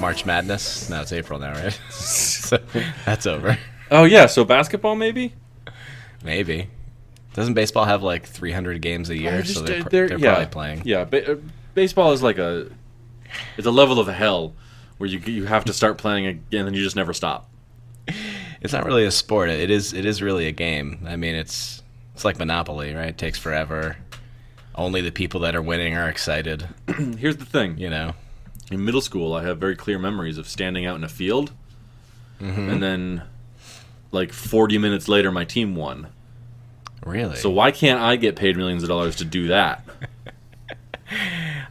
March Madness. No, it's April now, right? So that's over. Oh yeah, so basketball maybe. Maybe. Doesn't baseball have like 300 games a year? So they're probably playing. Yeah, baseball is like it's a level of hell where you have to start playing again and you just never stop. It's not really a sport. It is really a game. I mean, it's like Monopoly, right? It takes forever. Only the people that are winning are excited. Here's the thing. You know, in middle school, I have very clear memories of standing out in a field, and then like 40 minutes later, my team won. Really? So why can't I get paid millions of dollars to do that?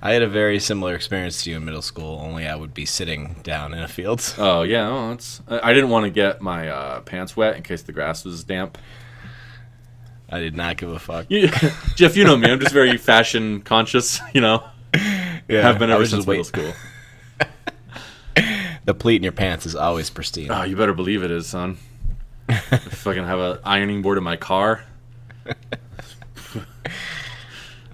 I had a very similar experience to you in middle school, only I would be sitting down in a field. Oh, yeah. Oh, I didn't want to get my pants wet in case the grass was damp. I did not give a fuck. Jeff, you know me. I'm just very fashion conscious, you know. Yeah, I've been ever since middle school. The pleat in your pants is always pristine. Oh, you better believe it is, son. If I can have an ironing board in my car.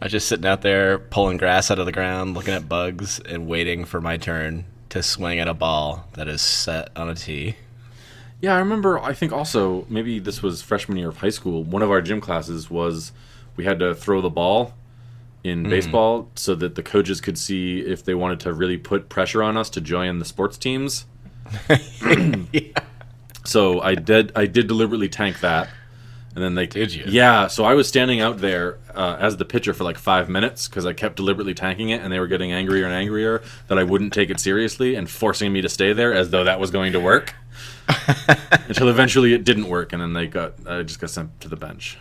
I was just sitting out there pulling grass out of the ground, looking at bugs, and waiting for my turn to swing at a ball that is set on a tee. Yeah, I remember, I think also, maybe this was freshman year of high school, one of our gym classes was we had to throw the ball in baseball so that the coaches could see if they wanted to really put pressure on us to join the sports teams. Yeah. So I did deliberately tank that. And then Did you? Yeah, so I was standing out there as the pitcher for like 5 minutes because I kept deliberately tanking it, and they were getting angrier and angrier that I wouldn't take it seriously and forcing me to stay there as though that was going to work. Until eventually it didn't work, and then I just got sent to the bench.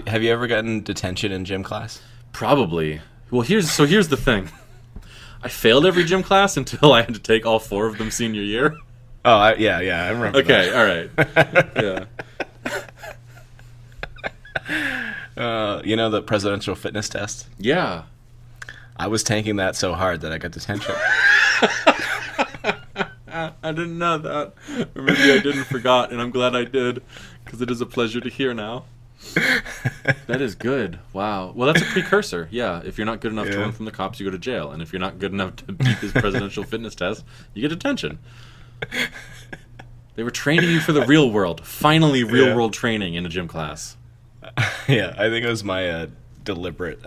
Have you ever gotten detention in gym class? Probably. Well, here's the thing. I failed every gym class until I had to take all 4 of them senior year. Oh, yeah, I remember. Okay, all right. Yeah. You know the presidential fitness test? Yeah. I was tanking that so hard that I got detention. I didn't know that. Or maybe I didn't forgot, and I'm glad I did, because it is a pleasure to hear now. That is good. Wow. Well, that's a precursor. Yeah, if you're not good enough to run from the cops, you go to jail. And if you're not good enough to beat this presidential fitness test, you get detention. They were training you for the real world. Finally, real world training in a gym class. Yeah, I think it was my deliberate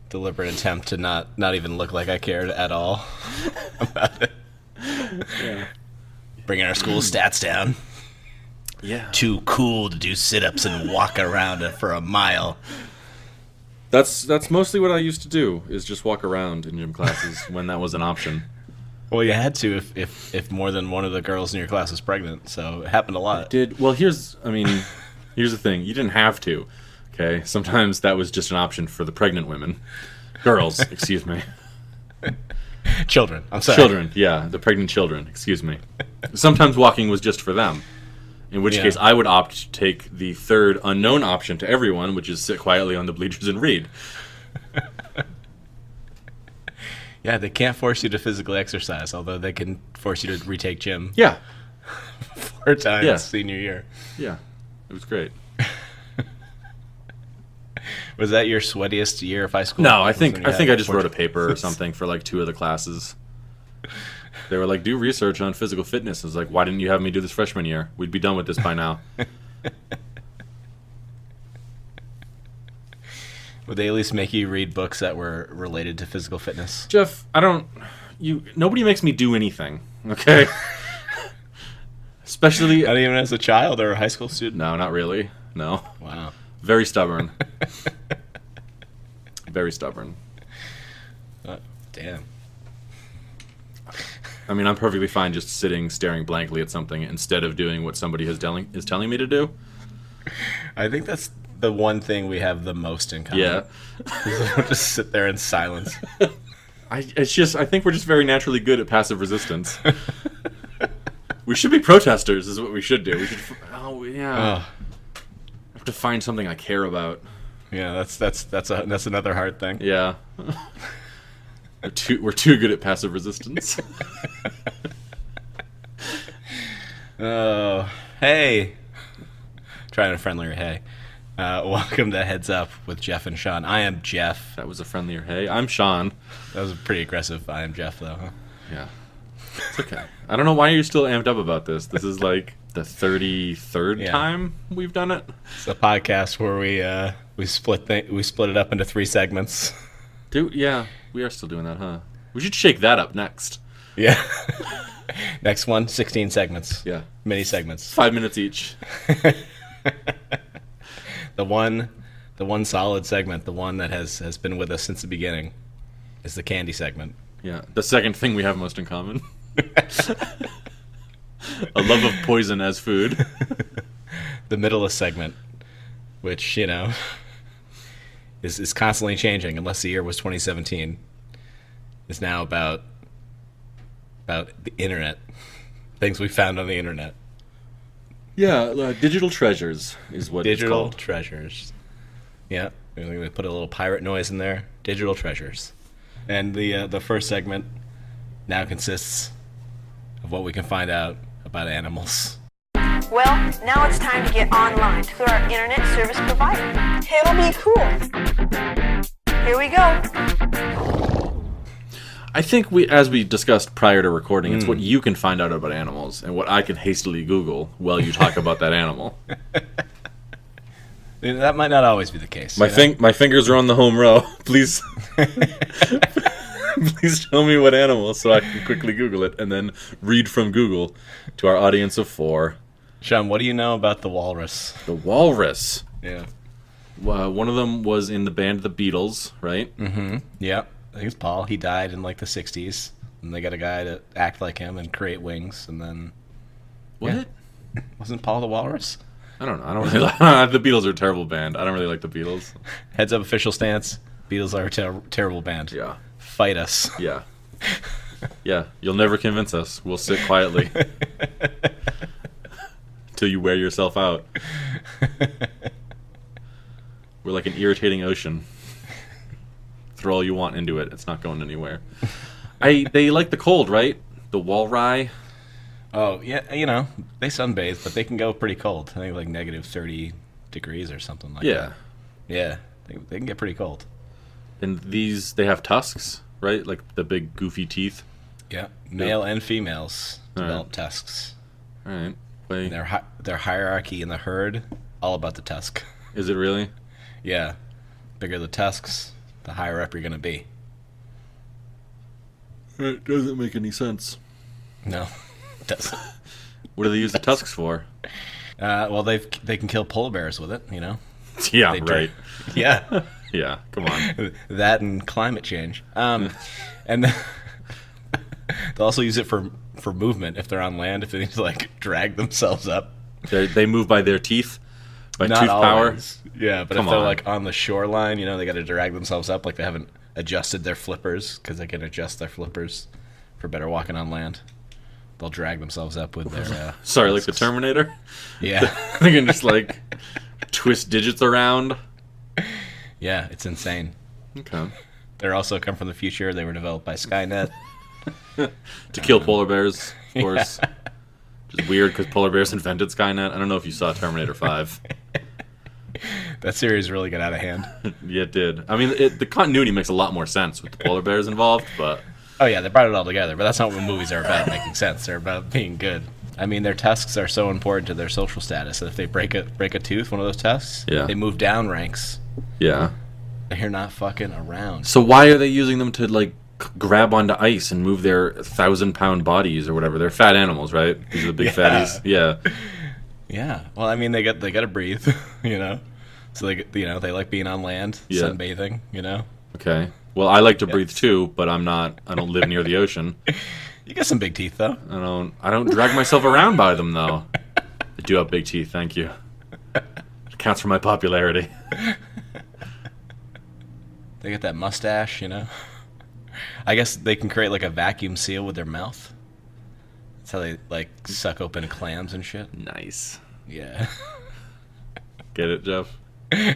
attempt to not even look like I cared at all about it. Yeah. Bringing our school stats down. Yeah. Too cool to do sit-ups and walk around for a mile. That's mostly what I used to do, is just walk around in gym classes when that was an option. Well, you had to if more than one of the girls in your class was pregnant, so it happened a lot. Well, here's the thing. You didn't have to, okay? Sometimes that was just an option for the pregnant women. Girls, excuse me. Children, I'm sorry. Children, yeah, the pregnant children, excuse me. Sometimes walking was just for them. In which case, I would opt to take the third unknown option to everyone, which is sit quietly on the bleachers and read. Yeah, they can't force you to physically exercise, although they can force you to retake gym. Yeah. 4 times senior year. Yeah, it was great. Was that your sweatiest year of high school? No, I think I just wrote a paper or something for like 2 of the classes. They were like, do research on physical fitness. I was like, why didn't you have me do this freshman year? We'd be done with this by now. Would they at least make you read books that were related to physical fitness? Jeff, nobody makes me do anything, okay? Especially... Not even as a child or a high school student? No, not really. No. Wow. Very stubborn. Very stubborn. Damn. I mean, I'm perfectly fine just sitting, staring blankly at something instead of doing what somebody is telling me to do. I think that's the one thing we have the most in common. Yeah. We'll just sit there in silence. I think we're just very naturally good at passive resistance. We should be protesters, is what we should do. We should. Oh yeah. I have to find something I care about. Yeah, that's another hard thing. Yeah. We're too good at passive resistance. Oh, hey. Trying a friendlier hey. Welcome to Heads Up with Jeff and Sean. I am Jeff. That was a friendlier hey. I'm Sean. That was a pretty aggressive I am Jeff, though, huh? Yeah. It's okay. I don't know why you're still amped up about this. This is like the 33rd time we've done it. It's a podcast where we split it up into 3 segments. Dude, yeah, we are still doing that, huh? We should shake that up next. Yeah. Next one, 16 segments. Yeah. Mini segments. 5 minutes each. The one solid segment, the one that has been with us since the beginning, is the candy segment. Yeah. The second thing we have most in common. A love of poison as food. The middleist segment, which, is constantly changing, unless the year was 2017, is now about the internet. Things we found on the internet. Yeah, digital treasures is what it's Digital called. treasures. Yeah, we're going to put a little pirate noise in there. Digital treasures. And the first segment now consists of what we can find out about animals. Well, now it's time to get online through our internet service provider. It'll be cool. Here we go. I think as we discussed prior to recording, it's what you can find out about animals and what I can hastily Google while you talk about that animal. That might not always be the case. My fingers are on the home row. Please, please show me what animal so I can quickly Google it and then read from Google to our audience of 4. Sean, what do you know about the walrus? The walrus. Yeah. One of them was in the band The Beatles, right? Mm-hmm. Yeah. I think it's Paul. He died in like the 60s. And they got a guy to act like him and create wings. And then... What? Yeah. Wasn't Paul the walrus? I don't know. I don't really like... The Beatles are a terrible band. I don't really like the Beatles. Heads up official stance. Beatles are a terrible band. Yeah. Fight us. Yeah. Yeah. You'll never convince us. We'll sit quietly. Till you wear yourself out. We're like an irritating ocean. Throw all you want into it. It's not going anywhere. They like the cold, right? The walrus. Oh, yeah, they sunbathe, but they can go pretty cold. I think like negative 30 degrees or something like that. Yeah, they can get pretty cold. And they have tusks, right? Like the big goofy teeth. Yeah, male and females develop tusks. All right. Wait. Their hierarchy in the herd, all about the tusk. Is it really? Yeah. Bigger the tusks, the higher up you're going to be. It doesn't make any sense. No, it doesn't. What do they use the tusks for? Well, they can kill polar bears with it, Yeah, right. Yeah. Yeah, come on. That and climate change. And they'll also use it for movement if they're on land, if they need to, like, drag themselves up. They move by their teeth? By Not tooth always. power? Yeah, but Come if they're, on. like, on the shoreline, they got to drag themselves up, like they haven't adjusted their flippers, because they can adjust their flippers for better walking on land. They'll drag themselves up with their... Sorry, like the Terminator? Yeah. They can just, like, twist digits around. Yeah, it's insane. Okay. They're also come from the future. They were developed by Skynet. To kill polar bears, of course. Yeah. Which is weird because polar bears invented Skynet. I don't know if you saw Terminator 5. That series really got out of hand. Yeah, it did. I mean, the continuity makes a lot more sense with the polar bears involved, but... Oh, yeah, they brought it all together. But that's not what movies are about, making sense. They're about being good. I mean, their tusks are so important to their social status that if they break a tooth, one of those tusks, they move down ranks. Yeah. They're not fucking around. So why are they using them to, like, grab onto ice and move their 1,000-pound bodies or whatever? They're fat animals, right? These are the big fatties. Yeah. Yeah. Well, I mean, they got to breathe, So they like being on land, sunbathing, Okay. Well, I like to breathe too, but I don't live near the ocean. You got some big teeth, though. I don't drag myself around by them, though. I do have big teeth, thank you. It counts for my popularity. They got that mustache, I guess they can create, like, a vacuum seal with their mouth. That's how they, like, suck open clams and shit. Nice. Yeah. Get it, Jeff? Yeah.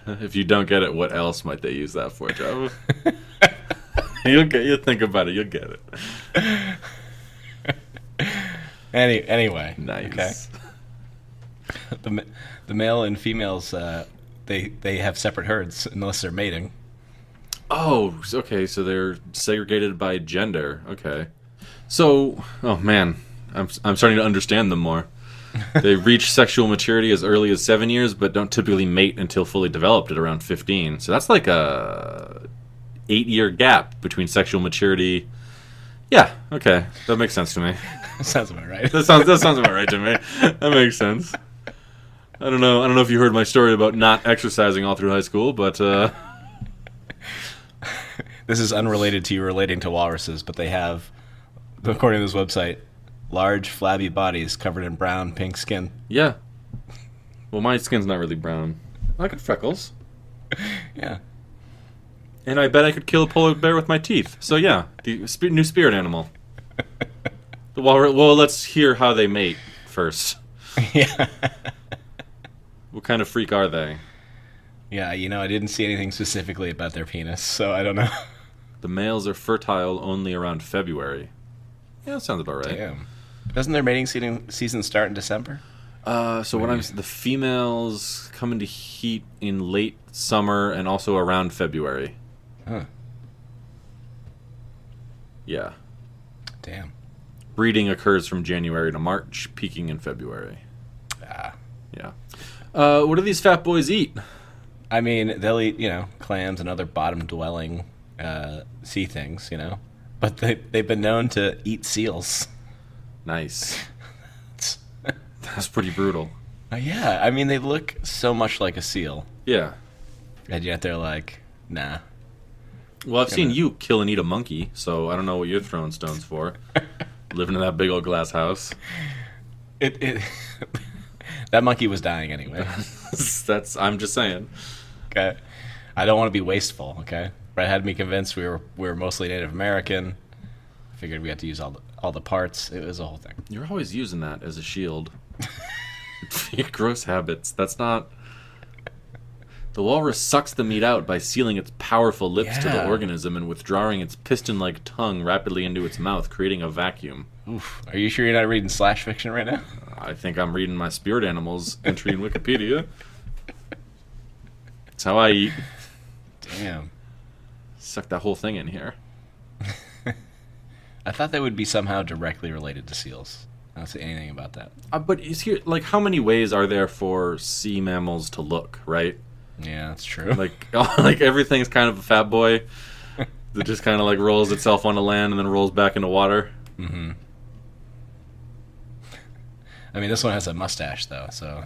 If you don't get it, what else might they use that for, Jeff? You'll think about it. You'll get it. Anyway. Nice. Okay. The male and females, they have separate herds unless they're mating. Oh, okay. So they're segregated by gender. Okay. So, oh man, I'm starting to understand them more. They reach sexual maturity as early as 7 years, but don't typically mate until fully developed at around 15. So that's like a 8-year gap between sexual maturity. Yeah. Okay, that makes sense to me. Sounds about right. That sounds about right to me. That makes sense. I don't know if you heard my story about not exercising all through high school, but This is unrelated to you relating to walruses, but they have, according to this website, large, flabby bodies covered in brown, pink skin. yeah. Well, my skin's not really brown. I got freckles, Yeah. and I bet I could kill a polar bear with my teeth. So yeah, the new spirit animal. Well, let's hear how they mate first. Yeah. What kind of freak are they? Yeah, I didn't see anything specifically about their penis, so I don't know. The males are fertile only around February. Yeah, that sounds about right. Damn. Doesn't their mating season start in December? The females come into heat in late summer and also around February. Huh. Yeah. Damn. Breeding occurs from January to March, peaking in February. Ah. Yeah. What do these fat boys eat? I mean, they'll eat, clams and other bottom-dwelling sea things, But they've been known to eat seals. Nice. That's pretty brutal. Yeah, I mean, they look so much like a seal. Yeah. And yet they're like, nah. Well, I've seen you kill and eat a monkey, so I don't know what you're throwing stones for. Living in that big old glass house. It that monkey was dying anyway. I'm just saying. Okay. I don't want to be wasteful, okay? Brett had me convinced we were mostly Native American. I figured we had to use all the parts. It was a whole thing. You're always using that as a shield. Your gross habits. That's not... The walrus sucks the meat out by sealing its powerful lips to the Yeah. organism and withdrawing its piston-like tongue rapidly into its mouth, creating a vacuum. Oof. Are you sure you're not reading slash fiction right now? I think I'm reading my spirit animals entry in Wikipedia. That's how I eat. Damn. Suck that whole thing in here. I thought they would be somehow directly related to seals. I don't see anything about that. But is here how many ways are there for sea mammals to look, right? Yeah, that's true. Like everything's kind of a fat boy that just kind of like rolls itself onto land and then rolls back into water. Mm-hmm. I mean, this one has a mustache though, so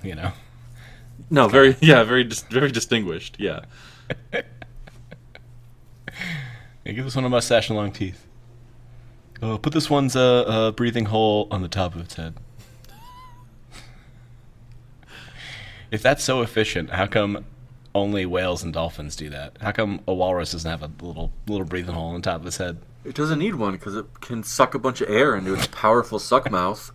No, very distinguished. Yeah. Yeah, give this one a mustache and long teeth. Put this one's a breathing hole on the top of its head. If that's so efficient, how come only whales and dolphins do that? How come a walrus doesn't have a little breathing hole on the top of its head? It doesn't need one because it can suck a bunch of air into its powerful suck mouth.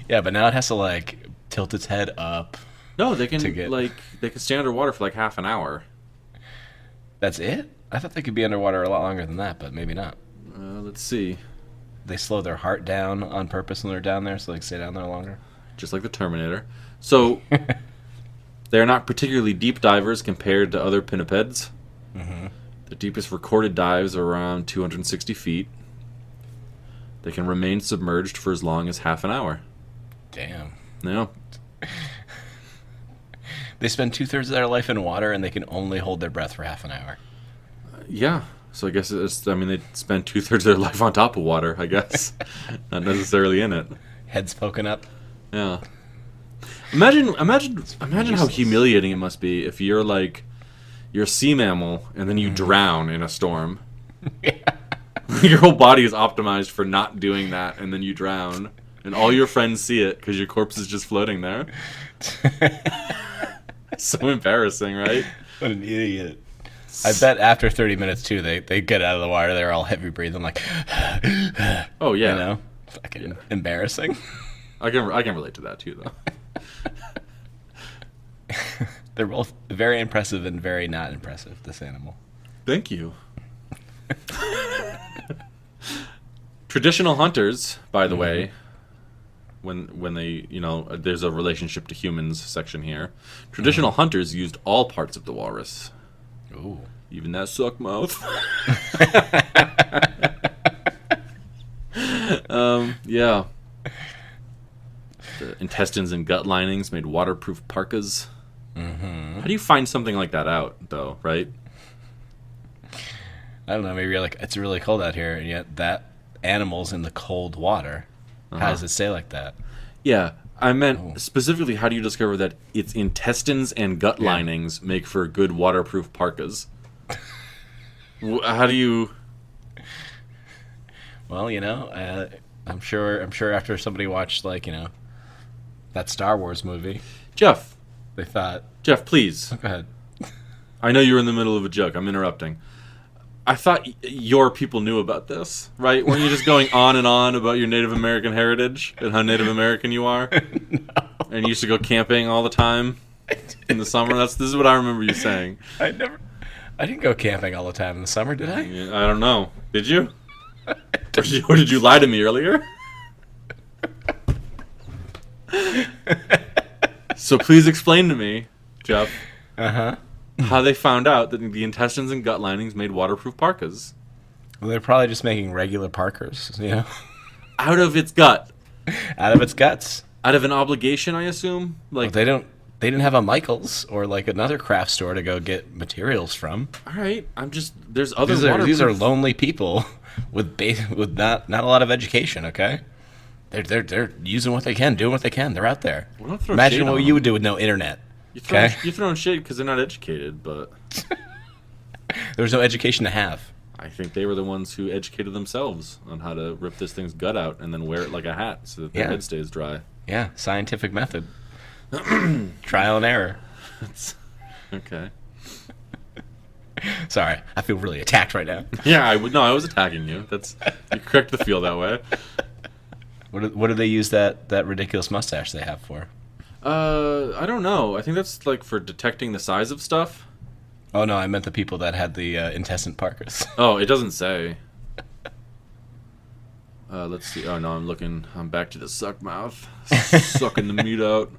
Yeah, but now it has to tilt its head up. No, they can get- they can stay underwater for like half an hour. That's it? I thought they could be underwater a lot longer than that, but maybe not. Let's see. They slow their heart down on purpose when they're down there, so they can stay down there longer. Just like the Terminator. So they're not particularly deep divers compared to other pinnipeds. Mm-hmm. The deepest recorded dives are around 260 feet. They can remain submerged for as long as half an hour. Damn. Yeah. They spend 2/3 of their life in water, and they can only hold their breath for half an hour. Yeah. So I guess they spend 2/3 of their life on top of water, I guess. Not necessarily in it. Heads poking up. Yeah. Imagine how humiliating it must be if you're a sea mammal and then you drown in a storm. Your whole body is optimized for not doing that, and then you drown, and all your friends see it because your corpse is just floating there. So embarrassing, right? What an idiot. I bet after 30 minutes, too, they get out of the water, they're all heavy breathing, like, Oh yeah, fucking embarrassing. I can relate to that too, though. They're both very impressive and very not impressive, this animal. Thank you. Traditional hunters, by the way, when they, there's a relationship to humans section here. Traditional hunters used all parts of the walrus. Ooh. Even that suck mouth. Yeah. The intestines and gut linings made waterproof parkas. Mm-hmm. How do you find something like that out, though, right? I don't know. Maybe you're like, it's really cold out here, and yet that animal's in the cold water. How does it say like that? Yeah, I meant specifically, how do you discover that its intestines and gut linings make for good waterproof parkas? How do you? Well, I'm sure after somebody watched that Star Wars movie, Jeff, they thought, please. go ahead. I know you're in the middle of a joke. I'm interrupting. I thought your people knew about this, right? Weren't you just going on and on about your Native American heritage and how Native American you are? No. And you used to go camping all the time in the summer? This is what I remember you saying. I didn't go camping all the time in the summer, did I? Yeah, I don't know. Did you? Or did you lie to me earlier? So please explain to me, Jeff, how they found out that the intestines and gut linings made waterproof parkas. Well, they're probably just making regular Parkers, Out of its gut. Out of its guts. Out of an obligation, I assume? They didn't have a Michael's or another craft store to go get materials from. All right, there's other waterproof. These are lonely people with not a lot of education, okay? They're using what they can, doing what they can. They're out there. Well, don't throw Imagine shade what on you would do with no internet. You're throwing shade because they're not educated, but There was no education to have. I think they were the ones who educated themselves on how to rip this thing's gut out and then wear it like a hat so that their head stays dry. Yeah, scientific method. Trial and error. Okay. Sorry, I feel really attacked right now. Yeah, I was attacking you. You're correct to feel that way. What do they use that ridiculous mustache they have for? I don't know. I think that's for detecting the size of stuff. Oh no, I meant the people that had the intestine parkas. Oh, it doesn't say. Let's see. Oh no, I'm back to the suck mouth, sucking the meat out.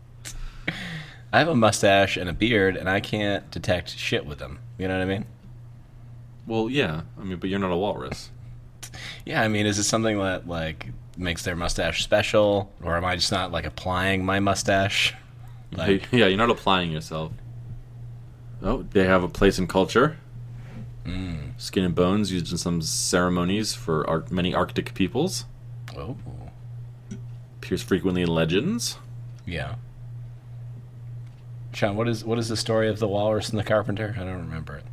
I have a mustache and a beard, and I can't detect shit with them. You know what I mean? Well, yeah. But you're not a walrus. Yeah, is it something that makes their mustache special, or am I just not applying my mustache? Yeah, you're not applying yourself. Oh, they have a place in culture. Skin and bones used in some ceremonies for many Arctic peoples. Oh. Appears frequently in legends. Yeah. Sean, what is the story of the walrus and the carpenter? I don't remember it.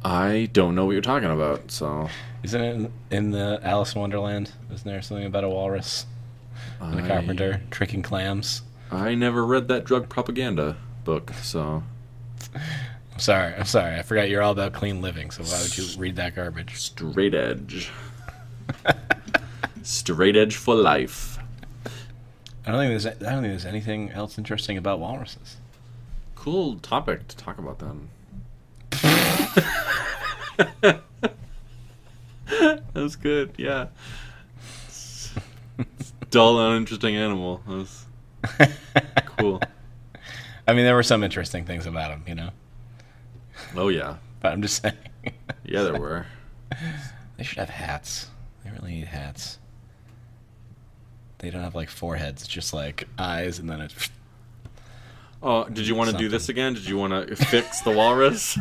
I don't know what you're talking about, so... Isn't it in the Alice in Wonderland? Isn't there something about a walrus and a carpenter tricking clams? I never read that drug propaganda book, so... I'm sorry. I forgot you're all about clean living, so why would you read that garbage? Straight edge. Straight edge for life. I don't think there's anything else interesting about walruses. Cool topic to talk about then. That was good, yeah. Dull, uninteresting animal. That was cool. There were some interesting things about him, Oh, yeah. But I'm just saying. Yeah, there were. They should have hats. They really need hats. They don't have foreheads. It's just eyes, and then it's... Oh, did you want to do this again? Did you want to fix the walrus?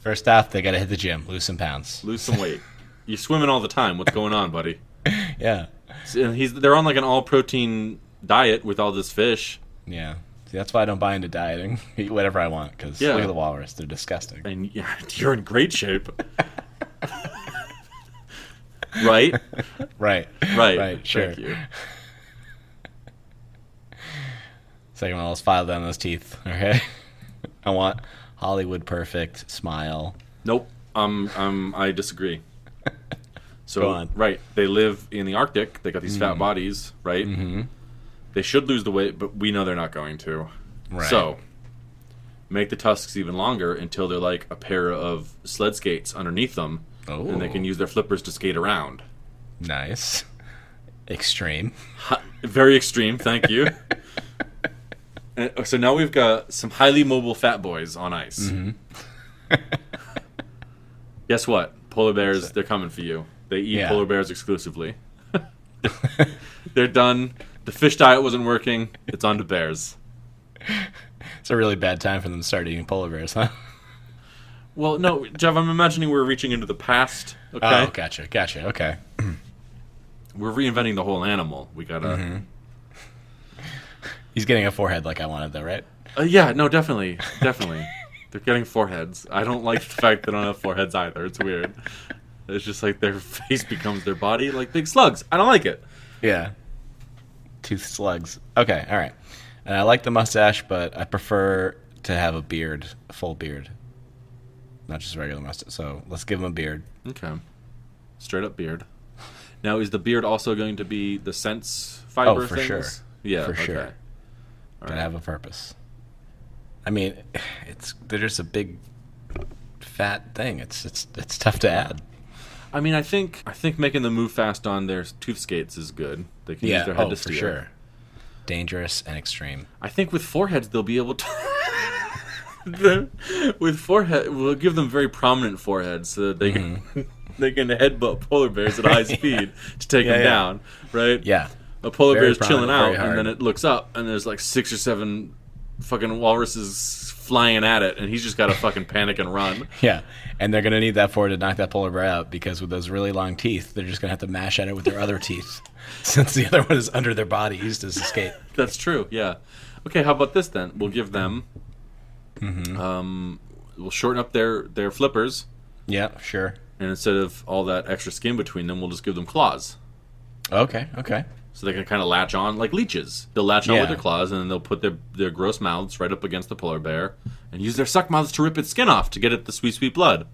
First off, they gotta hit the gym, lose some pounds. Lose some weight. You're swimming all the time. What's going on, buddy? Yeah. And they're on an all-protein diet with all this fish. Yeah. See, that's why I don't buy into dieting. Eat whatever I want, because look at the walrus. They're disgusting. And you're in great shape. Right? Right, sure. Thank you. Second one, let's file down those teeth, okay? I want Hollywood perfect smile. Nope. I disagree. So, go on. Right, they live in the Arctic. They got these fat bodies, right? Mm-hmm. They should lose the weight, but we know they're not going to. Right. So, make the tusks even longer until they're like a pair of sled skates underneath them, and they can use their flippers to skate around. Nice. Extreme. Very extreme, thank you. And so now we've got some highly mobile fat boys on ice. Mm-hmm. Guess what? Polar bears, they're coming for you. They eat Yeah. polar bears exclusively. They're done. The fish diet wasn't working. It's on to bears. It's a really bad time for them to start eating polar bears, huh? Well, no, Jeff, I'm imagining we're reaching into the past. Okay, Oh, gotcha. Okay. we're reinventing the whole animal. We gotta. Mm-hmm. He's getting a forehead like I wanted, though, right? Yeah, no, definitely. They're getting foreheads. I don't like the fact they don't have foreheads either. It's weird. It's just like their face becomes their body, like big slugs. I don't like it. Yeah. Tooth slugs. Okay, all right. And I like the mustache, but I prefer to have a beard, a full beard, not just a regular mustache. So let's give him a beard. Okay, straight up beard. Now, is the beard also going to be the sense fiber? Oh, for things? sure. Yeah, For okay. sure. All Gotta right. have a purpose. I mean, they're just a big, fat thing. It's tough to add. I mean, I think making them move fast on their tooth skates is good. They can use their head to for steer. sure. Dangerous and extreme. I think with foreheads they'll be able to. With forehead, we'll give them very prominent foreheads so that they can they can headbutt polar bears at high speed to take them Yeah. down. Right? Yeah. A polar Very bear's chilling prominent, out, very and then hard. it looks up, and there's like 6 or 7 fucking walruses flying at it, and he's just got to fucking panic and run. Yeah. And they're going to need that for to knock that polar bear out because with those really long teeth, they're just going to have to mash at it with their other teeth since the other one is under their body used to escape. That's true. Yeah. Okay. How about this then? We'll give them. We'll shorten up their flippers, Yeah, sure. and instead of all that extra skin between them, we'll just give them claws, Okay. so they can kind of latch on like leeches. They'll latch on Yeah. with their claws, and then they'll put their gross mouths right up against the polar bear, and use their suck mouths to rip its skin off to get at the sweet blood,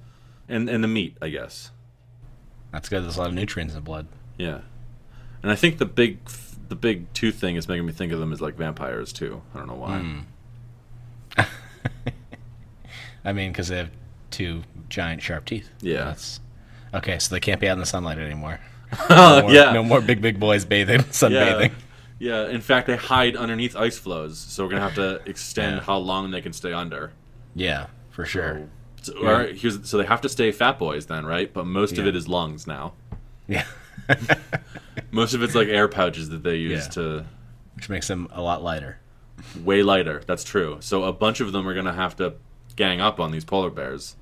and the meat, I guess. That's good. There's a lot of nutrients in blood. Yeah. And I think the big tooth thing is making me think of them as like vampires too. I don't know why. I mean, because they have 2 giant sharp teeth. Yeah. That's okay. So they can't be out in the sunlight anymore. No more, Yeah. No more big boys bathing, sunbathing. Yeah. In fact, they hide underneath ice floes, so we're gonna have to extend Yeah. how long they can stay under. Yeah, for sure. So, all right, so they have to stay fat boys then, right? But most of Yeah. it is lungs now. Yeah. Most of it's like air pouches that they use Yeah. to Which makes them a lot lighter. way lighter. That's true. So a bunch of them are gonna have to gang up on these polar bears.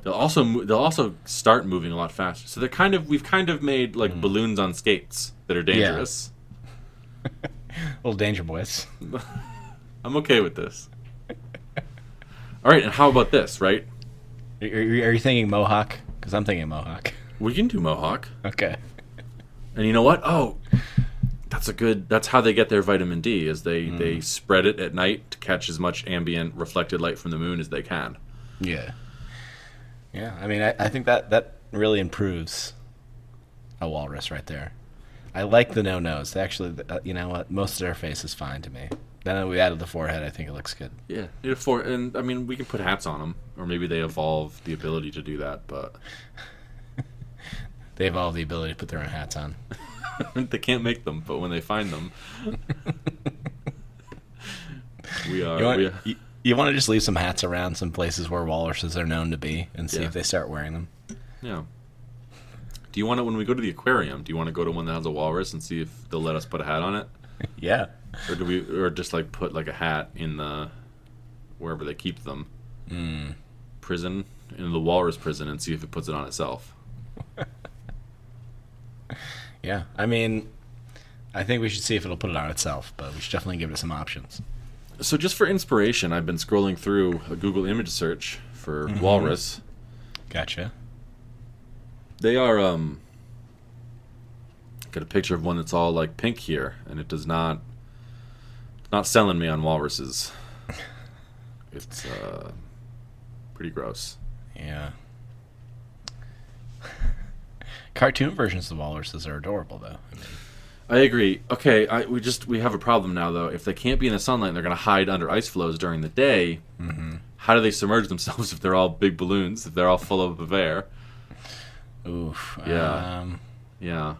They'll also start moving a lot faster. So we've kind of made like balloons on skates that are dangerous. Little danger boys. I'm okay with this. All right, and how about this? Right, Are you thinking mohawk? Because I'm thinking mohawk. we can do mohawk. Okay. And you know what? Oh, that's how they get their vitamin D. Is they spread it at night to catch as much ambient reflected light from the moon as they can. Yeah. Yeah. I mean, I think that really improves a walrus right there. I like the no nose. Actually, you know what? Most of their face is fine to me. Then that we added the forehead, I think it looks good. Yeah, and I mean we can put hats on them, or maybe they evolve the ability to do that, but They have all the ability to put their own hats on. they can't make them. But when they find them, we are. You want to just leave some hats around some places where walruses are known to be and see Yeah. if they start wearing them. Yeah. Do you want to, when we go to the aquarium, do you want to go to one that has a walrus and see if they'll let us put a hat on it? Yeah. Or just like put like a hat in the, wherever they keep them, prison, in the walrus prison, and see if it puts it on itself. Yeah. I mean, I think we should see if it'll put it on itself, but we should definitely give it some options. So just for inspiration, I've been scrolling through a Google image search for walrus. Gotcha. They are got a picture of one that's all like pink here, and it does not selling me on walruses. It's pretty gross. Yeah. Cartoon versions of the walruses are adorable, though. I mean, I agree. Okay, we have a problem now though. If they can't be in the sunlight and they're going to hide under ice floes during the day, how do they submerge themselves if they're all big balloons? If they're all full of air? oof. Yeah. Yeah.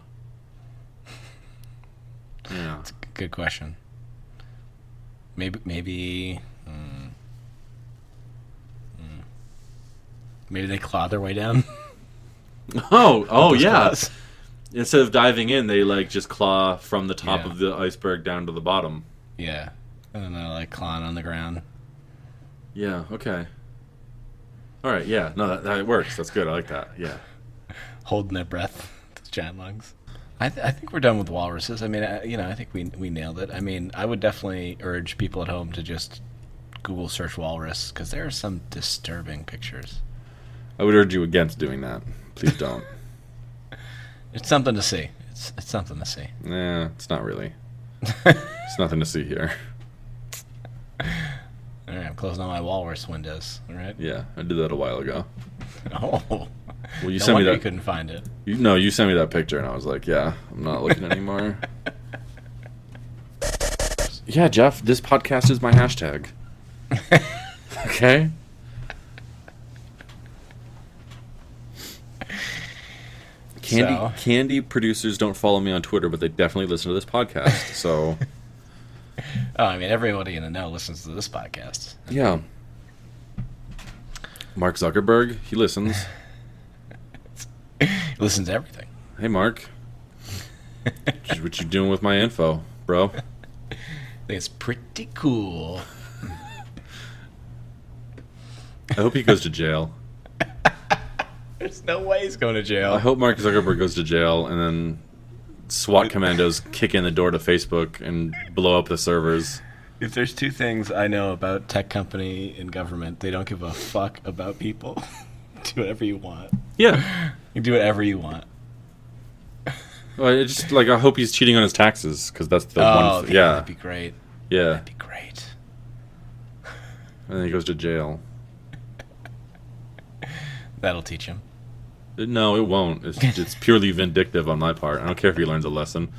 Yeah. Good question. Maybe. Maybe they claw their way down. Oh Those yeah. claws. Instead of diving in, they like just claw from the top Yeah. of the iceberg down to the bottom. Yeah. And then they're like clawing on the ground. Yeah. Okay. All right. Yeah. No, that works. That's good. I like that. Yeah. Holding their breath. Those giant lungs. I think we're done with walruses. I mean, I think we nailed it. I mean, I would definitely urge people at home to just Google search walrus because there are some disturbing pictures. I would urge you against doing that. Please don't. It's something to see. It's something to see. Nah, it's not really. It's nothing to see here. All right, I'm closing all my walrus windows. All right. Yeah, I did that a while ago. Oh. Well, you No sent me wonder that. you couldn't find it. You sent me that picture, and I was like, yeah, I'm not looking anymore. Yeah, Jeff, this podcast is my hashtag. Okay? Candy producers don't follow me on Twitter, but they definitely listen to this podcast. So, Oh, I mean, everybody in the know listens to this podcast. yeah. Mark Zuckerberg, he listens. Listens to everything. Hey, Mark. What you doing with my info, bro? I think it's pretty cool. I hope he goes to jail. There's no way he's going to jail. I hope Mark Zuckerberg goes to jail and then SWAT commandos kick in the door to Facebook and blow up the servers. If there's two things I know about tech company and government, they don't give a fuck about people. Do whatever you want. Yeah. You do whatever you want. Well, I just I hope he's cheating on his taxes because that's the one. Yeah. That'd be great. Yeah. That'd be great. And then he goes to jail. That'll teach him. No, it won't. It's purely vindictive on my part. I don't care if he learns a lesson.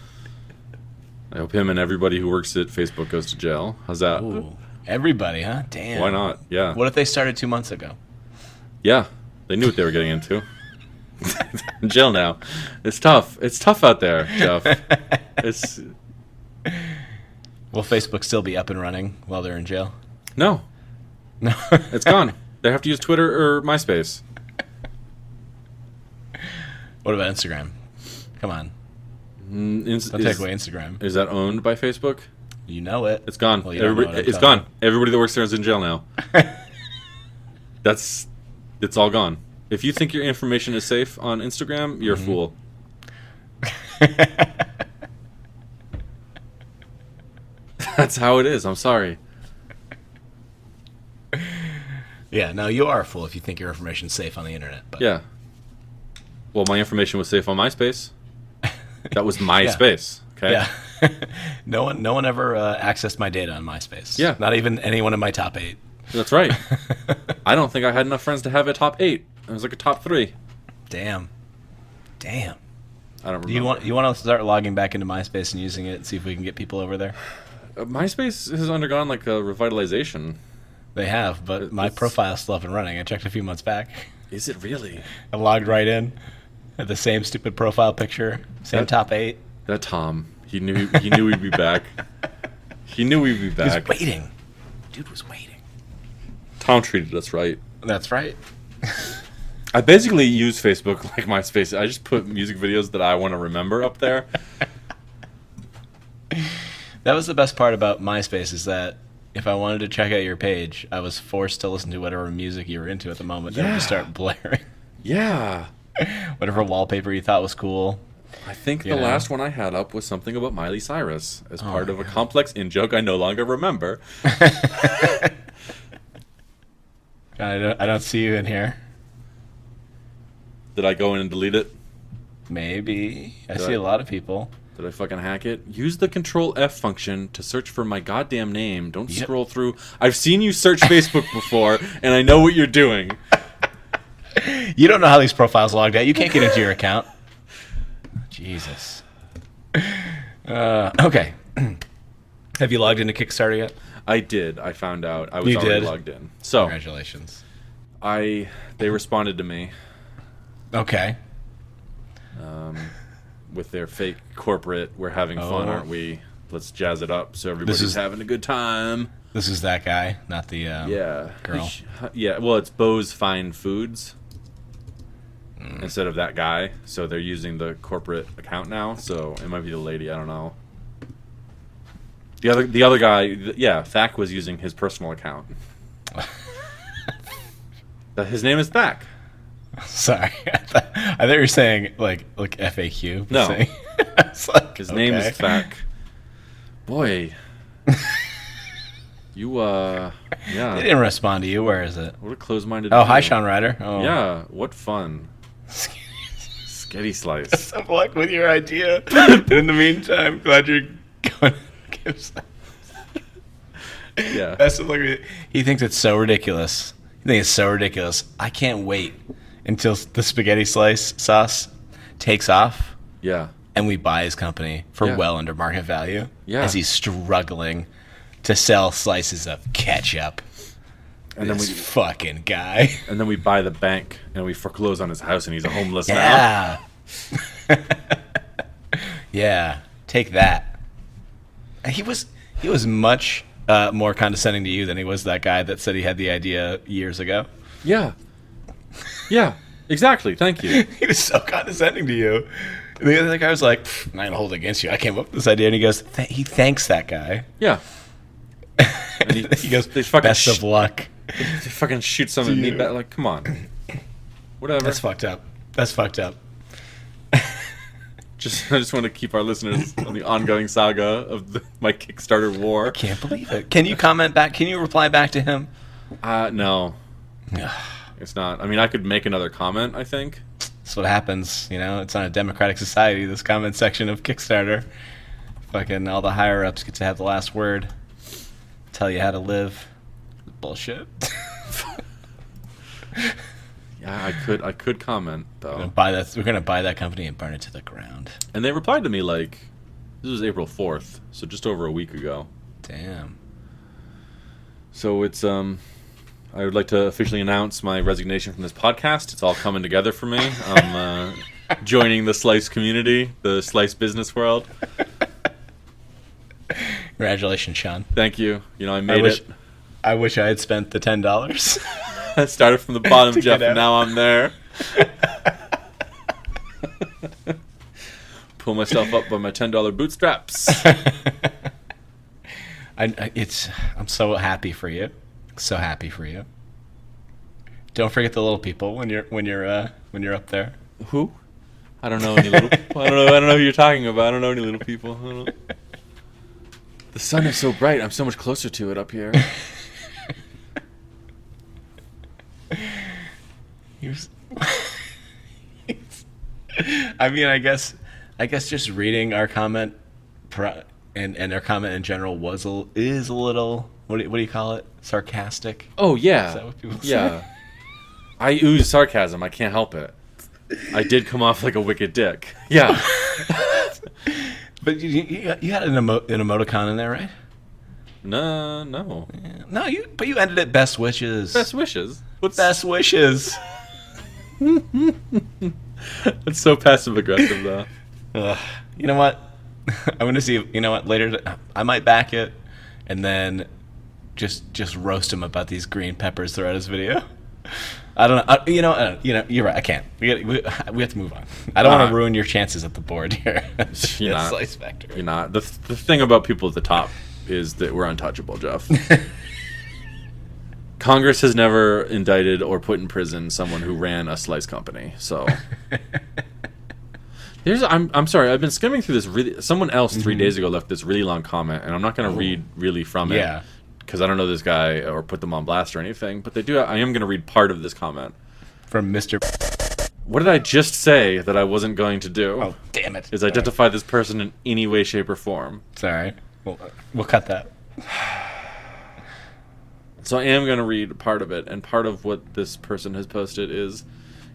I hope him and everybody who works at Facebook goes to jail. How's that? Ooh, everybody, huh? Damn. Why not? Yeah. What if they started 2 months ago? Yeah. They knew what they were getting into. In jail now. It's tough. It's tough out there, Jeff. It's Will Facebook still be up and running while they're in jail? no. No. It's gone. They have to use Twitter or MySpace. What about Instagram? Come on. Don't take away Instagram. Is that owned by Facebook? You know it. It's gone. Well, you don't know what I'm It's telling gone. Everybody that works there is in jail now. It's all gone. If you think your information is safe on Instagram, you're a fool. That's how it is. I'm sorry. Yeah, no, you are a fool if you think your information's safe on the internet. But Yeah. Well, my information was safe on MySpace. That was my Yeah. space. Okay. Yeah. no one ever accessed my data on MySpace. Yeah. Not even anyone in my top 8. That's right. I don't think I had enough friends to have a top 8. It was like a top 3. Damn. I don't remember. You want to start logging back into MySpace and using it and see if we can get people over there? MySpace has undergone like a revitalization. They have, but my profile's still up and running. I checked a few months back. Is it really? I logged right in. Had the same stupid profile picture, same top 8. That Tom, he knew we'd be back. He knew we'd be He was back. waiting. Dude was waiting. Tom treated us right. That's right. I basically use Facebook like MySpace. I just put music videos that I want to remember up there. That was the best part about MySpace is that if I wanted to check out your page, I was forced to listen to whatever music you were into at the moment. That would just Yeah. start blaring. Yeah. Whatever wallpaper you thought was cool. I think You the know? last one I had up was something about Miley Cyrus as part my of a complex in-joke I no longer remember. I don't see you in here. Did I go in and delete it? Maybe. I Did see I- a lot of people. Did I fucking hack it? Use the Control F function to search for my goddamn name. Don't Yep. scroll through. I've seen you search Facebook before, and I know what you're doing. You don't know how these profiles logged out. You can't get into your account. Jesus. Okay. Have you logged into Kickstarter yet? I did. I found out. I was You already did? logged in. So Congratulations. they responded to me Okay. with their fake corporate. We're having fun, Oh. aren't we? Let's jazz it up so everybody's is- having a good time. This is that guy, not the Yeah. girl. Yeah, well, it's Bo's Fine Foods instead of that guy. So they're using the corporate account now. So it might be the lady. I don't know. The other guy, yeah, Thack was using his personal account. His name is Thack. Sorry, I thought you were saying like FAQ. No. Saying, it's like, His name is okay. Thack. Boy. You, They yeah. didn't respond to you. Where is it? What a close-minded. Oh, hi, dude. Sean Ryder. Oh. Yeah, what fun. Sketty slice. Best of luck with your idea. In the meantime, glad you're going to give some. Yeah. Best of luck. He thinks it's so ridiculous. He thinks it's so ridiculous. I can't wait until the spaghetti slice sauce takes off Yeah. and we buy his company for Yeah. well under market value. Yeah. As he's struggling to sell slices of ketchup. And then This we fucking guy. and then we buy the bank and we foreclose on his house and he's a homeless now. Yeah. Yeah. Take that. He was much more condescending to you than he was that guy that said he had the idea years ago. Yeah. Yeah. Exactly. Thank you. He was so condescending to you. And the other guy was like, I'm not gonna hold it against you. I came up with this idea. And he goes, he thanks that guy. Yeah. And He goes, they fucking best of luck. They fucking shoot some at me back. Like, come on. Whatever. That's fucked up. That's fucked up. I just want to keep our listeners on the ongoing saga of my Kickstarter war. Can't believe it. Can you comment back? Can you reply back to him? No. It's not. I mean, I could make another comment, I think. That's what happens. You know, it's not a democratic society, this comment section of Kickstarter. Fucking all the higher ups get to have the last word. Tell you how to live. Bullshit. Yeah, I could comment though. We're gonna buy that company and burn it to the ground. And they replied to me like, this was April 4th, so just over a week ago. Damn. So it's I would like to officially announce my resignation from this podcast. It's all coming together for me. I'm joining the Slice community, the Slice business world. Congratulations, Sean. Thank you. You know, I made it. I wish I had spent the $10. I started from the bottom, To Jeff, get out. and now I'm there. Pull myself up by my $10 bootstraps. I'm so happy for you. So happy for you. Don't forget the little people when you're up there. Who? I don't know any little. I don't know who you're talking about. I don't know any little people. I don't know. The sun is so bright. I'm so much closer to it up here. I mean, I guess just reading our comment and our comment in general is a little, what do you call it? Sarcastic? Oh yeah, Is that what people say? yeah. I ooze sarcasm. I can't help it. I did come off like a wicked dick. Yeah. But you had an emoticon in there, right? No. Yeah. No, you ended it best wishes. Best wishes. What's Best wishes. That's so passive aggressive though. You know what? I'm gonna see. You know what? Later, I might back it, and then just roast him about these green peppers throughout his video. I don't know. You're right. I can't. We have to move on. I don't want to ruin your chances at the board here. You're not. Slice Factory. You're not. The thing about people at the top is that we're untouchable, Jeff. Congress has never indicted or put in prison someone who ran a slice company. So I'm sorry. I've been skimming through this. Someone else 3 days ago left this really long comment, and I'm not going to read really from it. Yeah. Because I don't know this guy or put them on blast or anything. But I am going to read part of this comment. From Mr. What did I just say that I wasn't going to do? Oh, damn it. Is identify this person in any way, shape, or form. Sorry. We'll cut that. So I am going to read part of it, and part of what this person has posted is,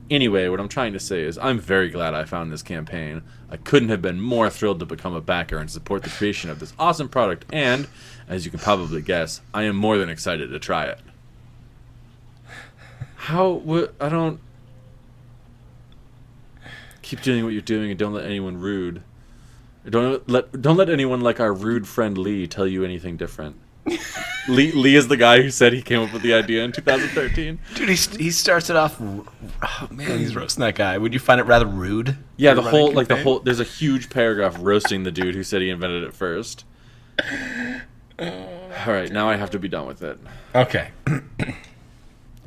anyway, what I'm trying to say is, I'm very glad I found this campaign. I couldn't have been more thrilled to become a backer and support the creation of this awesome product, and, as you can probably guess, I am more than excited to try it. I don't... Keep doing what you're doing and don't let anyone rude. Don't let anyone like our rude friend Lee tell you anything different. Lee is the guy who said he came up with the idea in 2013. Dude, he starts it off. Oh man, he's roasting that guy. Would you find it rather rude? Yeah, to run a campaign? there's a huge paragraph roasting the dude who said he invented it first. All right, now I have to be done with it. Okay.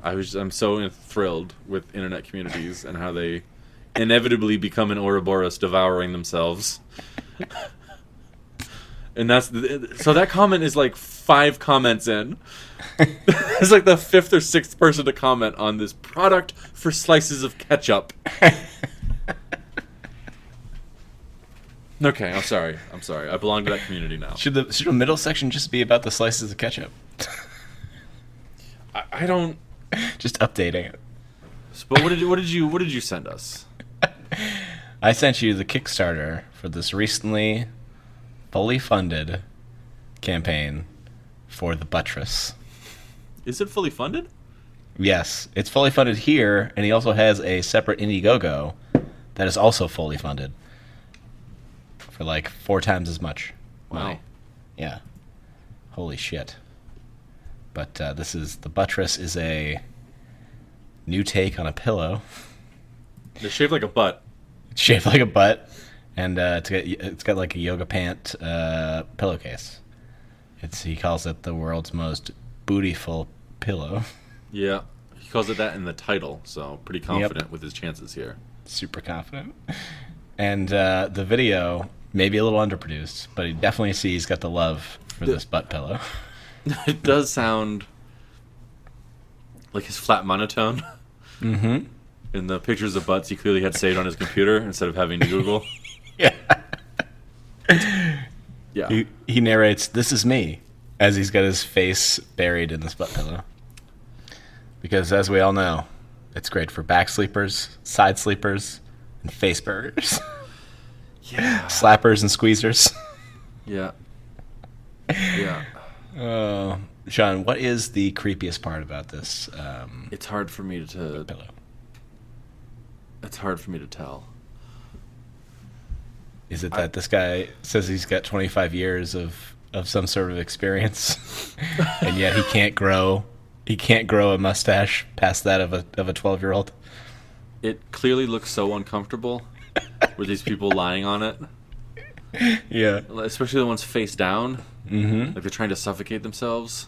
I'm so thrilled with internet communities and how they inevitably become an Ouroboros devouring themselves. And so that comment is like 5 comments in. It's like the 5th or 6th person to comment on this product for slices of ketchup. Okay, I'm sorry. I belong to that community now. Should the middle section just be about the slices of ketchup? I don't. Just updating it. But what did you send us? I sent you the Kickstarter for this recently fully funded campaign for the buttress. Is it fully funded? Yes, it's fully funded here, and he also has a separate Indiegogo that is also fully funded for like 4 times as much. Wow. Yeah. Holy shit. But the buttress is a new take on a pillow. They're shaped like a butt. It's shaped like a butt, and it's got like a yoga pant pillowcase. He calls it the world's most bootyful pillow. Yeah, he calls it that in the title, so pretty confident with his chances here. Super confident. And the video may be a little underproduced, but you definitely see he's got the love for this butt pillow. It does sound like his flat monotone. Mm-hmm. In the pictures of butts he clearly had saved on his computer instead of having to Google. Yeah. Yeah. He narrates, "This is me," as he's got his face buried in this butt pillow. Because as we all know, it's great for back sleepers, side sleepers, and face burgers. Yeah. Slappers and squeezers. Yeah. Yeah. Sean, what is the creepiest part about this It's hard for me to pillow? It's hard for me to tell. Is it that this guy says he's got 25 years of some sort of experience, and yet he can't grow a mustache past that of a 12-year-old? It clearly looks so uncomfortable with these people lying on it. Yeah. Especially the ones face down. Mm-hmm. Like they're trying to suffocate themselves.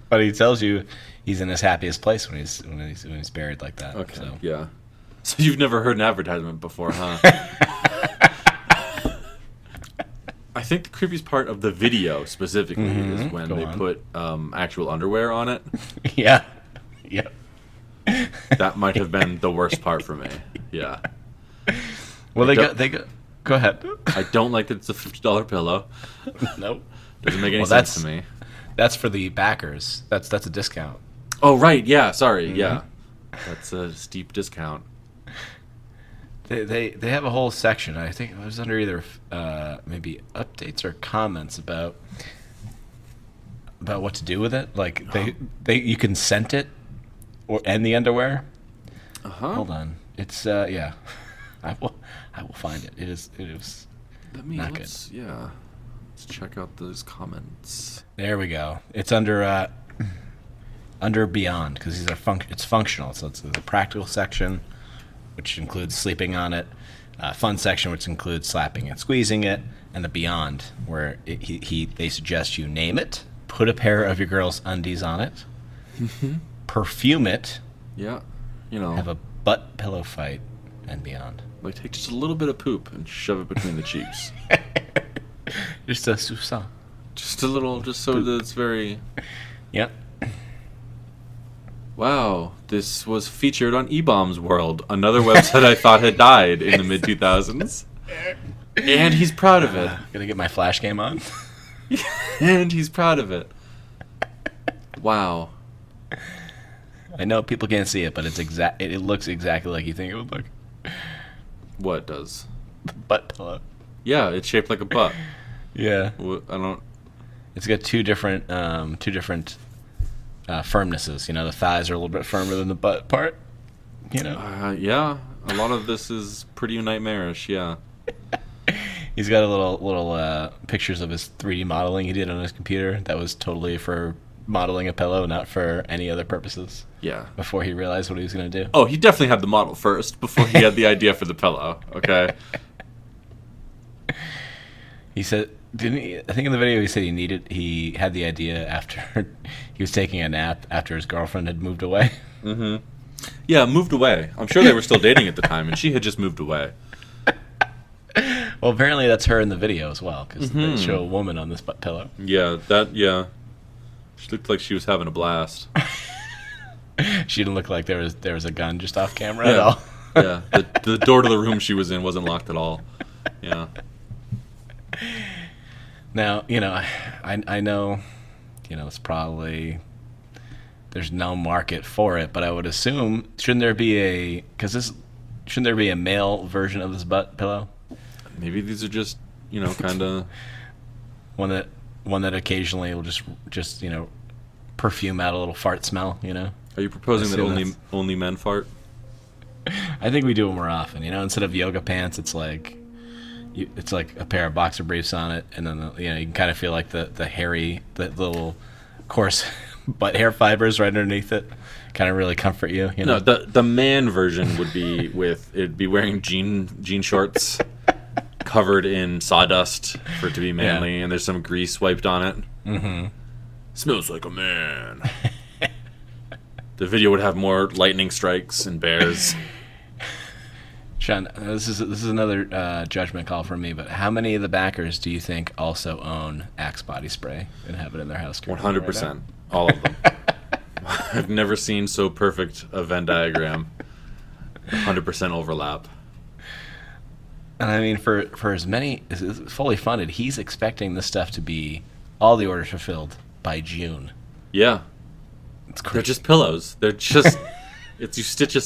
But he tells you he's in his happiest place when he's buried like that. Okay. So. Yeah. So you've never heard an advertisement before, huh? I think the creepiest part of the video specifically is when they put actual underwear on it. Yeah. Yep. That might have been the worst part for me. Yeah. Well, go ahead. I don't like that it's a $50 pillow. Nope. Doesn't make any sense to me. That's for the backers. That's a discount. Oh, right. Yeah. Sorry. Yeah. That's a steep discount. They have a whole section. I think it was under either maybe updates or comments about what to do with it. Like you can scent it and the underwear. Hold on. It's yeah. I will find it. It is not good. Yeah. Let's check out those comments. There we go. It's under Beyond because it's functional. So it's the practical section, which includes sleeping on it, fun section, which includes slapping and squeezing it, and the Beyond, where they suggest you name it, put a pair of your girl's undies on it, perfume it, yeah, have a butt pillow fight, and beyond. Like take just a little bit of poop and shove it between the cheeks. Just a soupçon. Just a little, just so that it's very... Yep. Wow, this was featured on eBaum's World, another website I thought had died in the mid-2000s. And he's proud of it. Gonna get my flash game on. And he's proud of it. Wow. I know people can't see it, but it looks exactly like you think it would look. What does? The butt pillow. Yeah, it's shaped like a butt. Yeah. It's got two different firmnesses. The thighs are a little bit firmer than the butt part. Yeah, a lot of this is pretty nightmarish. Yeah. He's got a little pictures of his 3D modeling he did on his computer. That was totally for modeling a pillow, not for any other purposes. Yeah. Before he realized what he was going to do. Oh, he definitely had the model first before he had the idea for the pillow. Okay. He said, didn't he? I think in the video he said he had the idea after he was taking a nap after his girlfriend had moved away. Mm-hmm. Yeah, moved away. I'm sure they were still dating at the time, and she had just moved away. Well, apparently that's her in the video as well, because they show a woman on this butt pillow. Yeah, she looked like she was having a blast. She didn't look like there was a gun just off camera at all. Yeah, the door to the room she was in wasn't locked at all. Yeah. Now, I know, it's probably there's no market for it, but I would assume shouldn't there be a male version of this butt pillow? Maybe these are just, kind of one that occasionally will just perfume out a little fart smell. Are you proposing that only men fart? I think we do it more often. Instead of yoga pants, it's like a pair of boxer briefs on it, and then you can kind of feel like the little coarse butt hair fibers right underneath it, kind of really comfort you. No, the man version would be it'd be wearing jean shorts covered in sawdust for it to be manly, and there's some grease wiped on it. Mm-hmm. Smells like a man. The video would have more lightning strikes and bears. Sean, this is another judgment call from me, but how many of the backers do you think also own Axe body spray and have it in their house? 100%. All of them. I've never seen so perfect a Venn diagram. 100% overlap. And I mean, for as many as fully funded, he's expecting this stuff to be all the orders fulfilled by June. Yeah. It's crazy. They're just pillows. They're just... you stitch a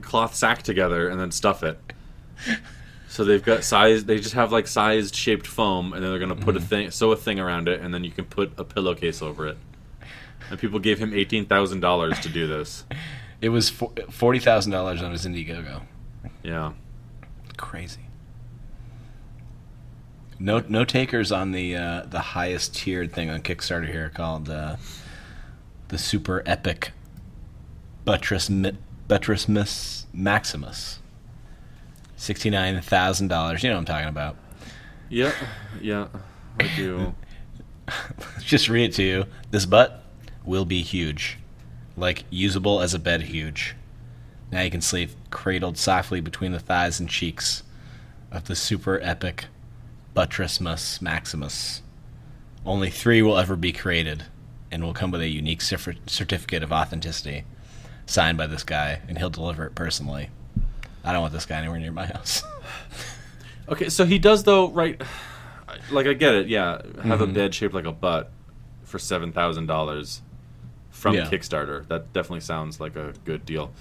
cloth sack together and then stuff it. So they've got size. They just have like sized shaped foam, and then they're gonna put sew a thing around it, and then you can put a pillowcase over it. And people gave him $18,000 to do this. It was $40,000 on his Indiegogo. Yeah, crazy. No takers on the highest tiered thing on Kickstarter here called the Super Epic Buttress Maximus. $69,000. You know what I'm talking about. Yeah, I do. Just read it to you. This butt will be huge. Like, usable as a bed huge. Now you can sleep cradled softly between the thighs and cheeks of the Super Epic Buttress Maximus. Only 3 will ever be created, and will come with a unique certificate of authenticity, signed by this guy, and he'll deliver it personally. I don't want this guy anywhere near my house. Okay, so he does though, right? Like, I get it. Yeah, have a bed shaped like a butt for $7,000 from Kickstarter. That definitely sounds like a good deal.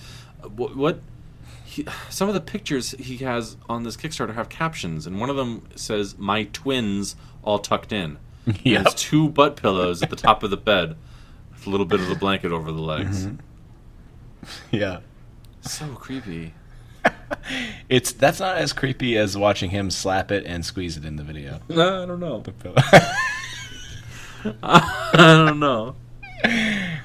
Some of the pictures he has on this Kickstarter have captions, and one of them says "My twins all tucked in." Yeah, it's 2 butt pillows at the top of the bed, with a little bit of the blanket over the legs. Yeah, so creepy. That's not as creepy as watching him slap it and squeeze it in the video. I don't know. I don't know.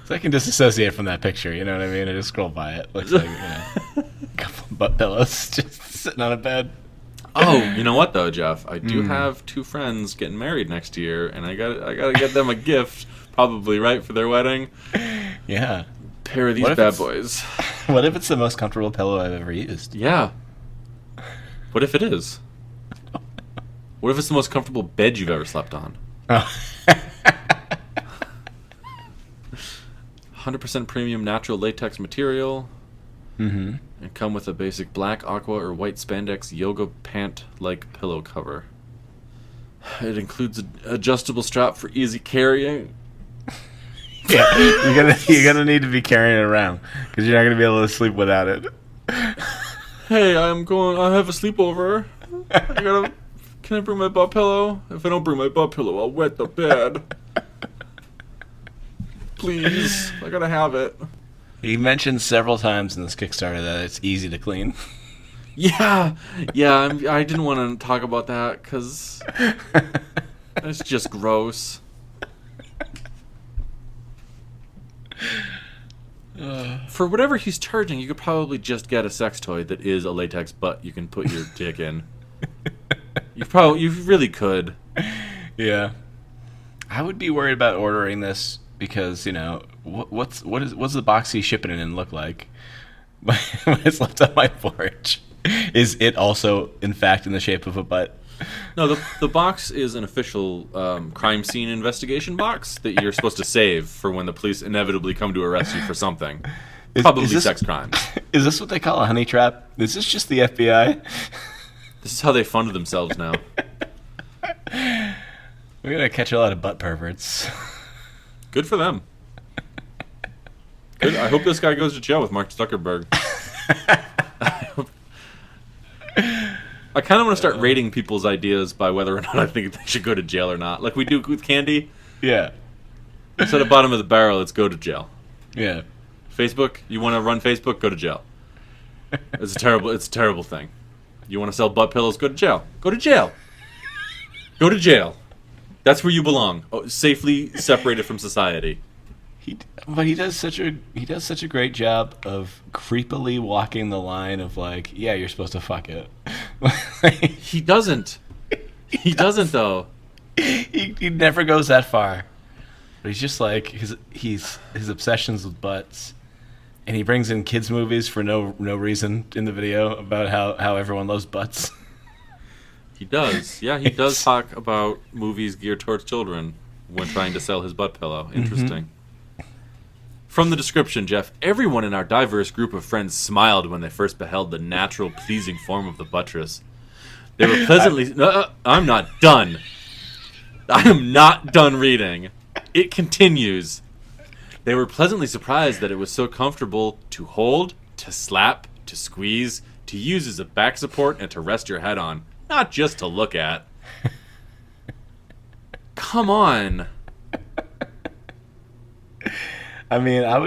So I can disassociate from that picture, you know what I mean? I just scroll by it. Looks like a couple of butt pillows just sitting on a bed. Oh, you know what though, Jeff? I do have 2 friends getting married next year, and I gotta get them a gift, probably right for their wedding. Yeah. Pair of these bad boys. What if it's the most comfortable pillow I've ever used? Yeah. What if it is? What if it's the most comfortable bed you've ever slept on? Oh. 100% premium natural latex material. And come with a basic black, aqua, or white spandex yoga pant-like pillow cover. It includes an adjustable strap for easy carrying. Yeah, you're gonna need to be carrying it around because you're not gonna be able to sleep without it. Hey, I have a sleepover. Can I bring my butt pillow? If I don't bring my butt pillow, I'll wet the bed. Please, I gotta have it. He mentioned several times in this Kickstarter that it's easy to clean. Yeah, I didn't want to talk about that because it's just gross. For whatever he's charging, you could probably just get a sex toy that is a latex butt you can put your dick in. You really could. Yeah. I would be worried about ordering this because, what's the box he's shipping it in look like when it's left on my porch? Is it also, in fact, in the shape of a butt? No, the box is an official crime scene investigation box that you're supposed to save for when the police inevitably come to arrest you for something. Probably sex crimes. Is this what they call a honey trap? Is this just the FBI? This is how they fund themselves now. We're going to catch a lot of butt perverts. Good for them. Good. I hope this guy goes to jail with Mark Zuckerberg. I kind of want to start rating people's ideas by whether or not I think they should go to jail or not. Like we do with candy. Yeah. Instead of bottom of the barrel, let's go to jail. Yeah. Facebook, you want to run Facebook, go to jail. It's a terrible thing. You want to sell butt pillows, go to jail. Go to jail. Go to jail. That's where you belong. Safely separated from society. But he does such a great job of creepily walking the line of like, yeah, you're supposed to fuck it. He doesn't. He doesn't though. He never goes that far. But he's just like his obsessions with butts, and he brings in kids movies for no reason in the video about how everyone loves butts. He does. Yeah, he does talk about movies geared towards children when trying to sell his butt pillow. Interesting. From the description, Jeff, everyone in our diverse group of friends smiled when they first beheld the natural, pleasing form of the buttress. They were pleasantly... I'm not done. I am not done reading. It continues. They were pleasantly surprised that it was so comfortable to hold, to slap, to squeeze, to use as a back support, and to rest your head on. Not just to look at. Come on. I mean, I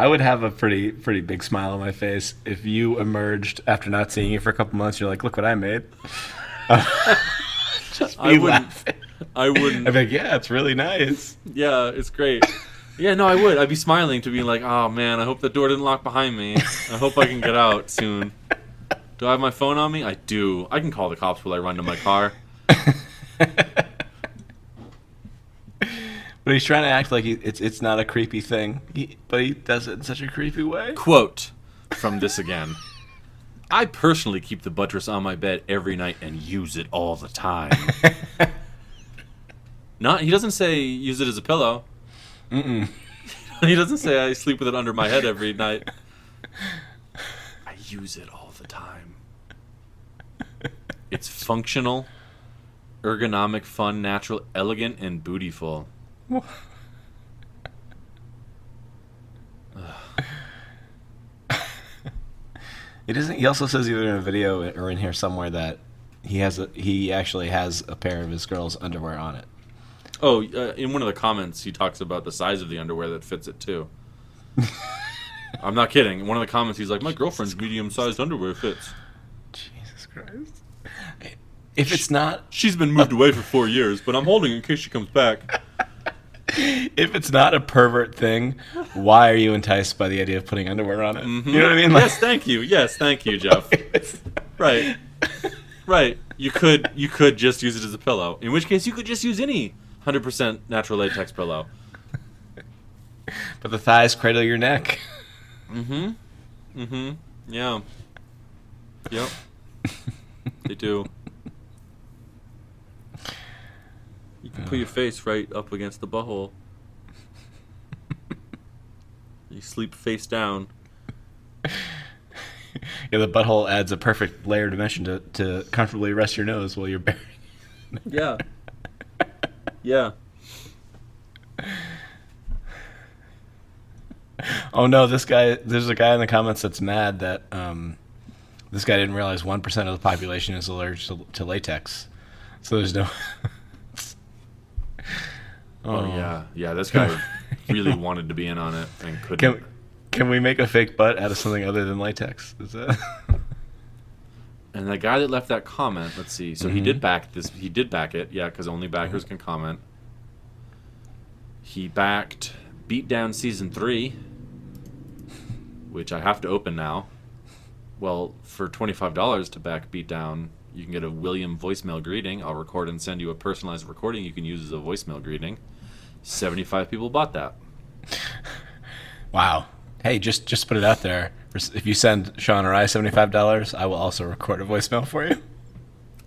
would have a pretty big smile on my face if you emerged after not seeing you for a couple months. You're like, look what I made. Just be laughing. I wouldn't. I'd be like, yeah, it's really nice. Yeah, it's great. Yeah, no, I would. I'd be smiling to be like, oh man, I hope the door didn't lock behind me. I hope I can get out soon. Do I have my phone on me? I do. I can call the cops while I run to my car. But he's trying to act like it's not a creepy thing. But he does it in such a creepy way. Quote from this again. I personally keep the buttress on my bed every night and use it all the time. He doesn't say use it as a pillow. Mm-mm. He doesn't say I sleep with it under my head every night. I use it all the time. It's functional, ergonomic, fun, natural, elegant, and bootyful. It isn't. He also says either in a video or in here somewhere that he actually has a pair of his girl's underwear on it. Oh, in one of the comments, he talks about the size of the underwear that fits it too. I'm not kidding. In one of the comments, he's like, "My girlfriend's medium-sized underwear fits." Jesus Christ! If it's not, she's been moved away for 4 years, but I'm holding it in case she comes back. If it's not a pervert thing, why are you enticed by the idea of putting underwear on it? Mm-hmm. You know what I mean? Yes, thank you. Yes, thank you, Jeff. Right. You could just use it as a pillow. In which case, you could just use any 100% natural latex pillow. But the thighs cradle your neck. Yeah. Yep. They do. You can put your face right up against the butthole. You sleep face down. Yeah, the butthole adds a perfect layer dimension to comfortably rest your nose while you're burying. Yeah. Yeah. Oh no, there's a guy in the comments that's mad that this guy didn't realize 1% of the population is allergic to latex. So there's no... Oh yeah, this guy really wanted to be in on it and couldn't. Can we make a fake butt out of something other than latex? Is that? And the guy that left that comment, let's see. So he did back this. He did back it, yeah, because only backers can comment. He backed Beatdown Season 3, which I have to open now. Well, for $25 to back Beatdown, you can get a William voicemail greeting. I'll record and send you a personalized recording you can use as a voicemail greeting. 75 people bought that. Wow. Hey, just put it out there. If you send Sean or I $75, I will also record a voicemail for you.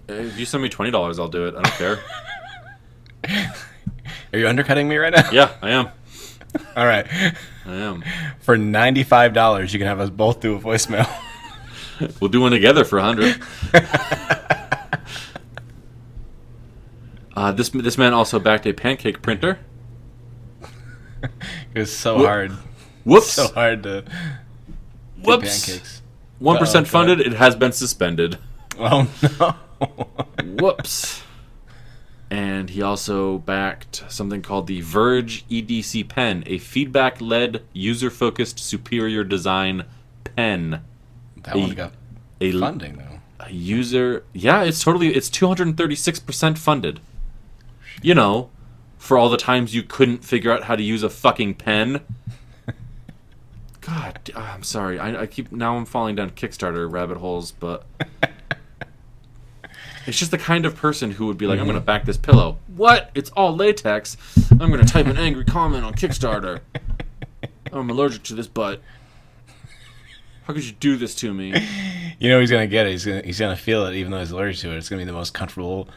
If you send me $20, I'll do it. I don't care. Are you undercutting me right now? Yeah, I am. All right. I am. For $95, you can have us both do a voicemail. We'll do one together for $100. This man also backed a pancake printer. It was so hard. Whoops. So hard to do Whoops. pancakes. 1% funded. It has been suspended. Oh, no. Whoops. And he also backed something called the Verge EDC pen, a feedback-led, user-focused, superior design pen. That one got funding, though. A user... Yeah, it's 236% funded. You know, for all the times you couldn't figure out how to use a fucking pen. God, I'm sorry. Now I'm falling down Kickstarter rabbit holes, but... It's just the kind of person who would be like, I'm going to back this pillow. What? It's all latex. I'm going to type an angry comment on Kickstarter. I'm allergic to this butt. How could you do this to me? You know he's going to get it. He's going to feel it even though he's allergic to it. It's going to be the most comfortable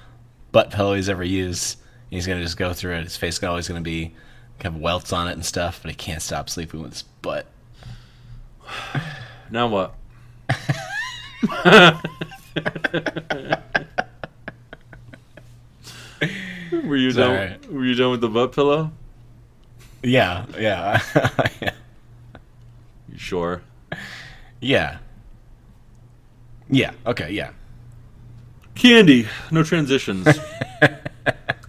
butt pillow he's ever used. He's going to just go through it. His face is always going to be have welts on it and stuff, but he can't stop sleeping with his butt. Now what? Were you done? Right. Were you done with the butt pillow? Yeah. Yeah. You sure? Yeah. Yeah. Okay. Yeah. Candy. No transitions.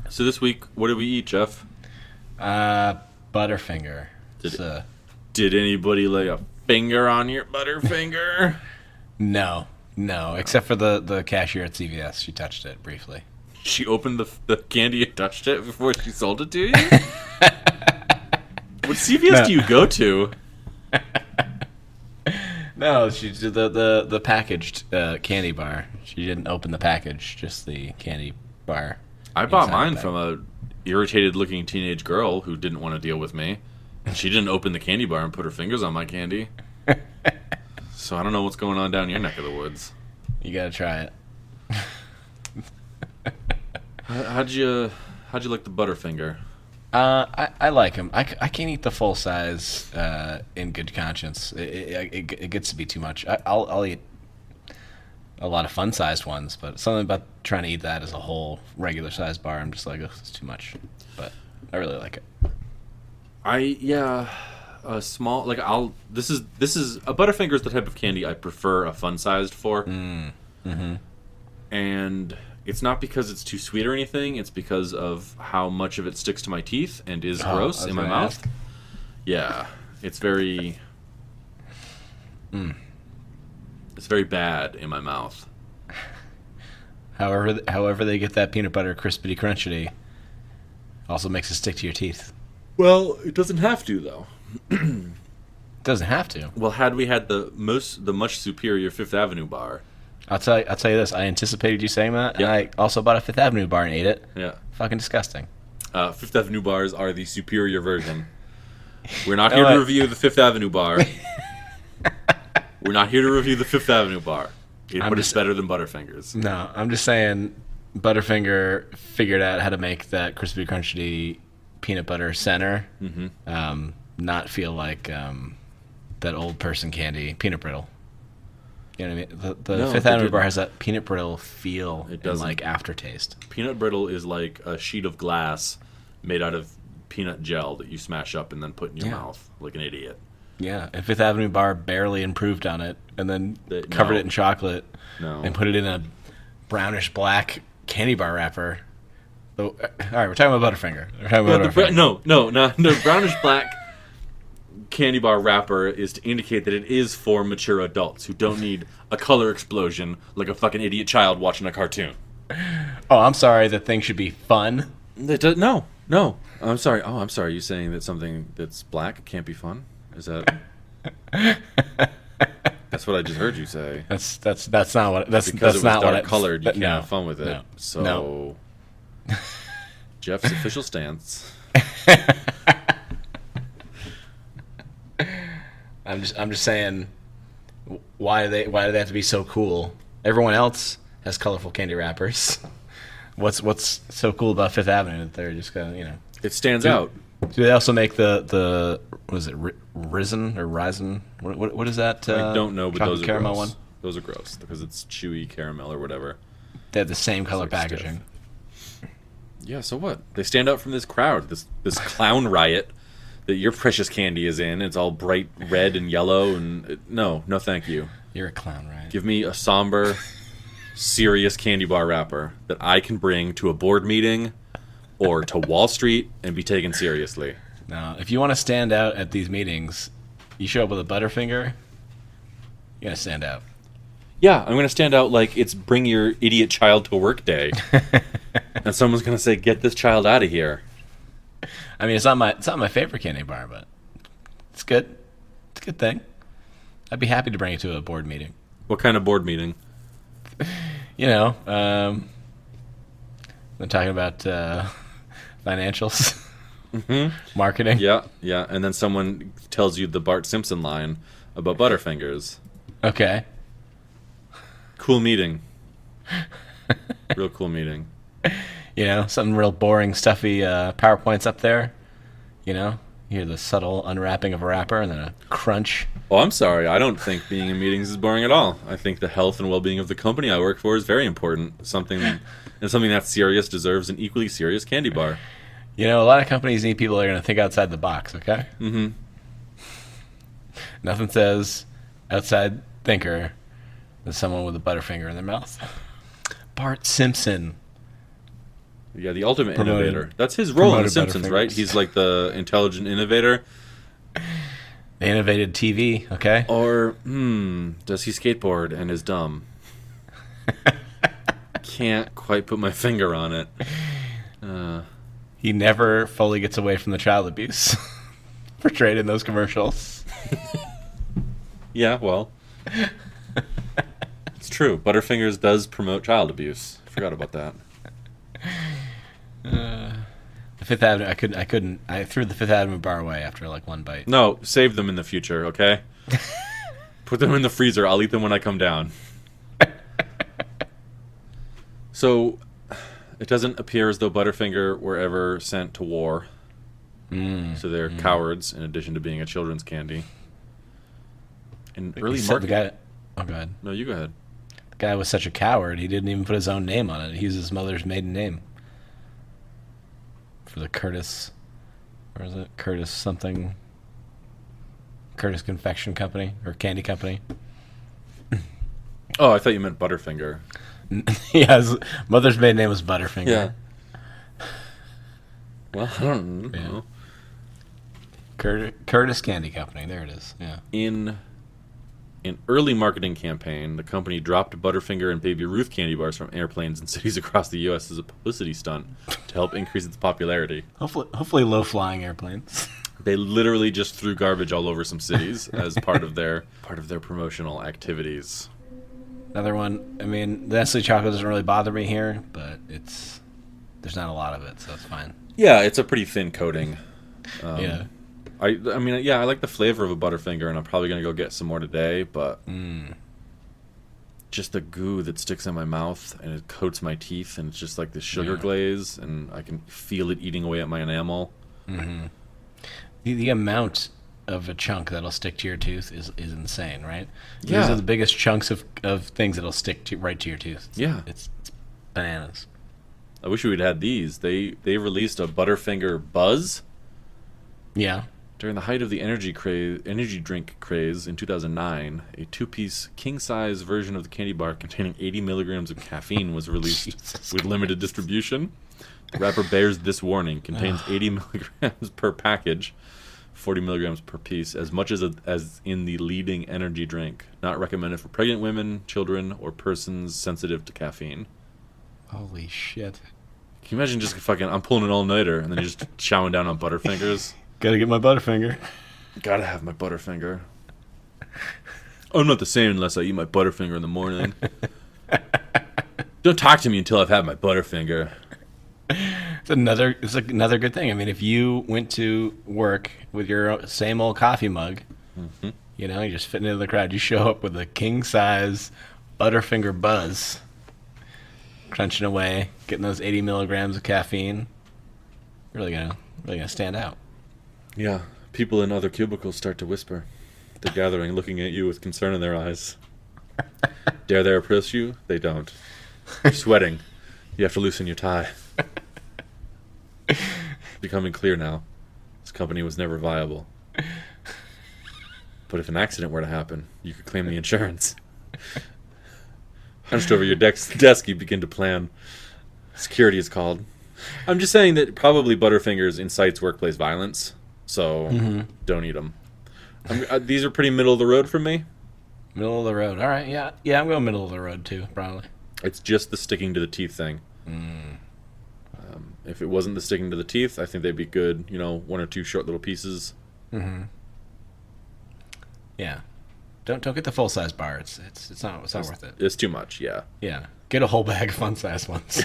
So this week, what did we eat, Jeff? Butterfinger. Did anybody lay a finger on your Butterfinger? No, except for the cashier at CVS. She touched it briefly. She opened the candy and touched it before she sold it to you? What CVS do you go to? No, she did the packaged candy bar. She didn't open the package, just the candy bar. I bought mine from a irritated-looking teenage girl who didn't want to deal with me. And she didn't open the candy bar and put her fingers on my candy. So I don't know what's going on down your neck of the woods. You gotta try it. How'd you like the Butterfinger? I like him. I can't eat the full size in good conscience. It gets to be too much. I'll eat a lot of fun sized ones, but something about trying to eat that as a whole regular sized bar, I'm just like, oh, it's too much. But I really like it. A small this is a Butterfinger is the type of candy I prefer a fun sized for. And it's not because it's too sweet or anything. It's because of how much of it sticks to my teeth and is gross in my mouth. Ask. Yeah, it's very. It's very bad in my mouth. However they get that peanut butter crispity crunchity, also makes it stick to your teeth. Well, it doesn't have to though. It doesn't have to. Well, had we had the much superior Fifth Avenue bar. I'll tell you this. I anticipated you saying that, Yeah. and I also bought a Fifth Avenue bar and ate it. Yeah. Fucking disgusting. Fifth Avenue bars are the superior version. We're not here to review the Fifth Avenue bar. We're not here to review the Fifth Avenue bar. But it's better than Butterfingers. No, I'm just saying Butterfinger figured out how to make that crispy crunchy peanut butter center not feel like that old person candy peanut brittle. You know what I mean? The Fifth Avenue bar has that peanut brittle feel and like aftertaste. Peanut brittle is like a sheet of glass made out of peanut gel that you smash up and then put in your mouth like an idiot. Yeah, and Fifth Avenue bar barely improved on it and then covered it in chocolate and put it in a brownish black candy bar wrapper. So, all right, we're talking about Butterfinger. No, brownish black. candy bar wrapper is to indicate that it is for mature adults who don't need a color explosion like a fucking idiot child watching a cartoon. Oh, I'm sorry. The thing should be fun. No. I'm sorry. Oh, I'm sorry. You saying that something that's black can't be fun? Is that? That's what I just heard you say. That's not what that's Because that's it was not what dark colored, you can't no, have fun with it. no, So, no. Jeff's official stance. I'm just saying, why do they have to be so cool? Everyone else has colorful candy wrappers. What's so cool about Fifth Avenue that they're just gonna It stands out. Do they also make the what is it, Risen or Risen? What is that? I don't know, but chocolate those are caramel gross. one. Those are gross because it's chewy caramel or whatever. They have the same color like packaging. Yeah, so what? They stand out from this crowd, this clown riot that your precious candy is in. It's all bright red and yellow, and no, thank you. You're a clown, right? Give me a somber, serious candy bar wrapper that I can bring to a board meeting or to Wall Street and be taken seriously. Now, if you want to stand out at these meetings, you show up with a Butterfinger, you're gonna stand out. Yeah, I'm going to stand out like it's bring your idiot child to work day. And someone's going to say, get this child out of here. I mean, it's not my favorite candy bar, but it's good. It's a good thing. I'd be happy to bring it to a board meeting. What kind of board meeting? I'm talking about financials, marketing. Yeah. And then someone tells you the Bart Simpson line about Butterfingers. Okay. Cool meeting. Real cool meeting. Something real boring, stuffy PowerPoints up there. You hear the subtle unwrapping of a wrapper and then a crunch. Oh, I'm sorry. I don't think being in meetings is boring at all. I think the health and well-being of the company I work for is very important. Something that serious deserves an equally serious candy bar. A lot of companies need people that are going to think outside the box, okay? Mm-hmm. Nothing says outside thinker than someone with a Butterfinger in their mouth. Bart Simpson. Yeah, the ultimate Promoted- innovator. That's his role in The promoted Simpsons, Butterfingers. right? He's like the intelligent innovator. They innovated TV, okay? Or, does he skateboard and is dumb? Can't quite put my finger on it. He never fully gets away from the child abuse portrayed in those commercials. Yeah, well. It's true. Butterfingers does promote child abuse. I forgot about that. The Fifth Avenue, I threw the Fifth Avenue bar away after like one bite. No, save them in the future, okay? Put them in the freezer. I'll eat them when I come down. So, it doesn't appear as though Butterfinger were ever sent to war. So they're cowards, in addition to being a children's candy. In early He said market... the guy. Oh, go ahead. No, you go ahead. The guy was such a coward, he didn't even put his own name on it. He used his mother's maiden name for the Curtis. Or is it Curtis something? Curtis Confection Company or Candy Company. Oh, I thought you meant Butterfinger. Yeah, his mother's maiden name was Butterfinger. Yeah. Well, I don't know. Yeah. Curtis Candy Company. There it is. Yeah. In an early marketing campaign, the company dropped Butterfinger and Baby Ruth candy bars from airplanes in cities across the U.S. as a publicity stunt to help increase its popularity. Hopefully low-flying airplanes. They literally just threw garbage all over some cities as part of their promotional activities. Another one. I mean, the Nestle chocolate doesn't really bother me here, but there's not a lot of it, so it's fine. Yeah, it's a pretty thin coating. Yeah. I mean, yeah, I like the flavor of a Butterfinger, and I'm probably going to go get some more today, but just the goo that sticks in my mouth, and it coats my teeth, and it's just like this sugar glaze, and I can feel it eating away at my enamel. Mm-hmm. The amount of a chunk that'll stick to your tooth is insane, right? Yeah. These are the biggest chunks of things that'll stick right to your tooth. It's bananas. I wish we'd had these. They released a Butterfinger Buzz. Yeah. During the height of the energy drink craze in 2009, a two-piece king-size version of the candy bar containing 80 milligrams of caffeine was released with limited distribution. The wrapper bears this warning: contains 80 milligrams per package. 40 milligrams per piece, as much as in the leading energy drink. Not recommended for pregnant women, children, or persons sensitive to caffeine. Holy shit. Can you imagine just fucking, I'm pulling an all-nighter, and then you're just chowing down on Butterfingers? Gotta get my Butterfinger. Gotta have my Butterfinger. I'm not the same unless I eat my Butterfinger in the morning. Don't talk to me until I've had my Butterfinger. It's like another good thing. I mean, if you went to work with your same old coffee mug, you know, you're just fitting into the crowd. You show up with a king size Butterfinger Buzz, crunching away, getting those 80 milligrams of caffeine. Really gonna stand out. Yeah, people in other cubicles start to whisper. They're gathering, looking at you with concern in their eyes. Dare they approach you? They don't. You're sweating. You have to loosen your tie. It's becoming clear now. This company was never viable. But if an accident were to happen, you could claim the insurance. Hunched over your desk, you begin to plan. Security is called. I'm just saying that probably Butterfingers incites workplace violence, so don't eat them. These are pretty middle of the road for me. Middle of the road. All right, yeah, I'm going middle of the road too, probably. It's just the sticking to the teeth thing. If it wasn't the sticking to the teeth, I think they'd be good. You know, one or two short little pieces. Yeah, don't get the full size bar. It's not worth it. It's too much. Yeah. Yeah, get a whole bag of fun size ones.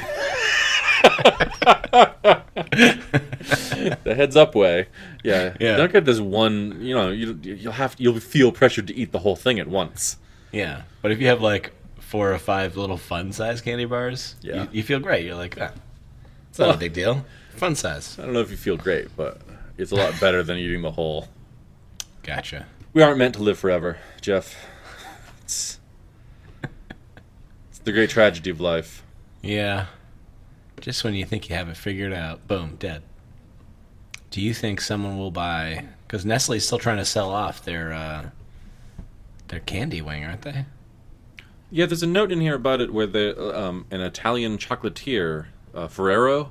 The heads up way. Yeah. Yeah. Don't get this one. You know, you'll feel pressured to eat the whole thing at once. Yeah, but if you have like 4 or 5 little fun size candy bars, Yeah. you feel great. You're like, it's not a big deal. Fun size. I don't know if you feel great, but it's a lot better than eating the whole. Gotcha. We aren't meant to live forever, Jeff. It's the great tragedy of life. Yeah. Just when you think you have it figured out, boom, dead. Do you think someone will buy? Because Nestle's still trying to sell off their candy wing, aren't they? Yeah, there's a note in here about it where an Italian chocolatier, Ferrero.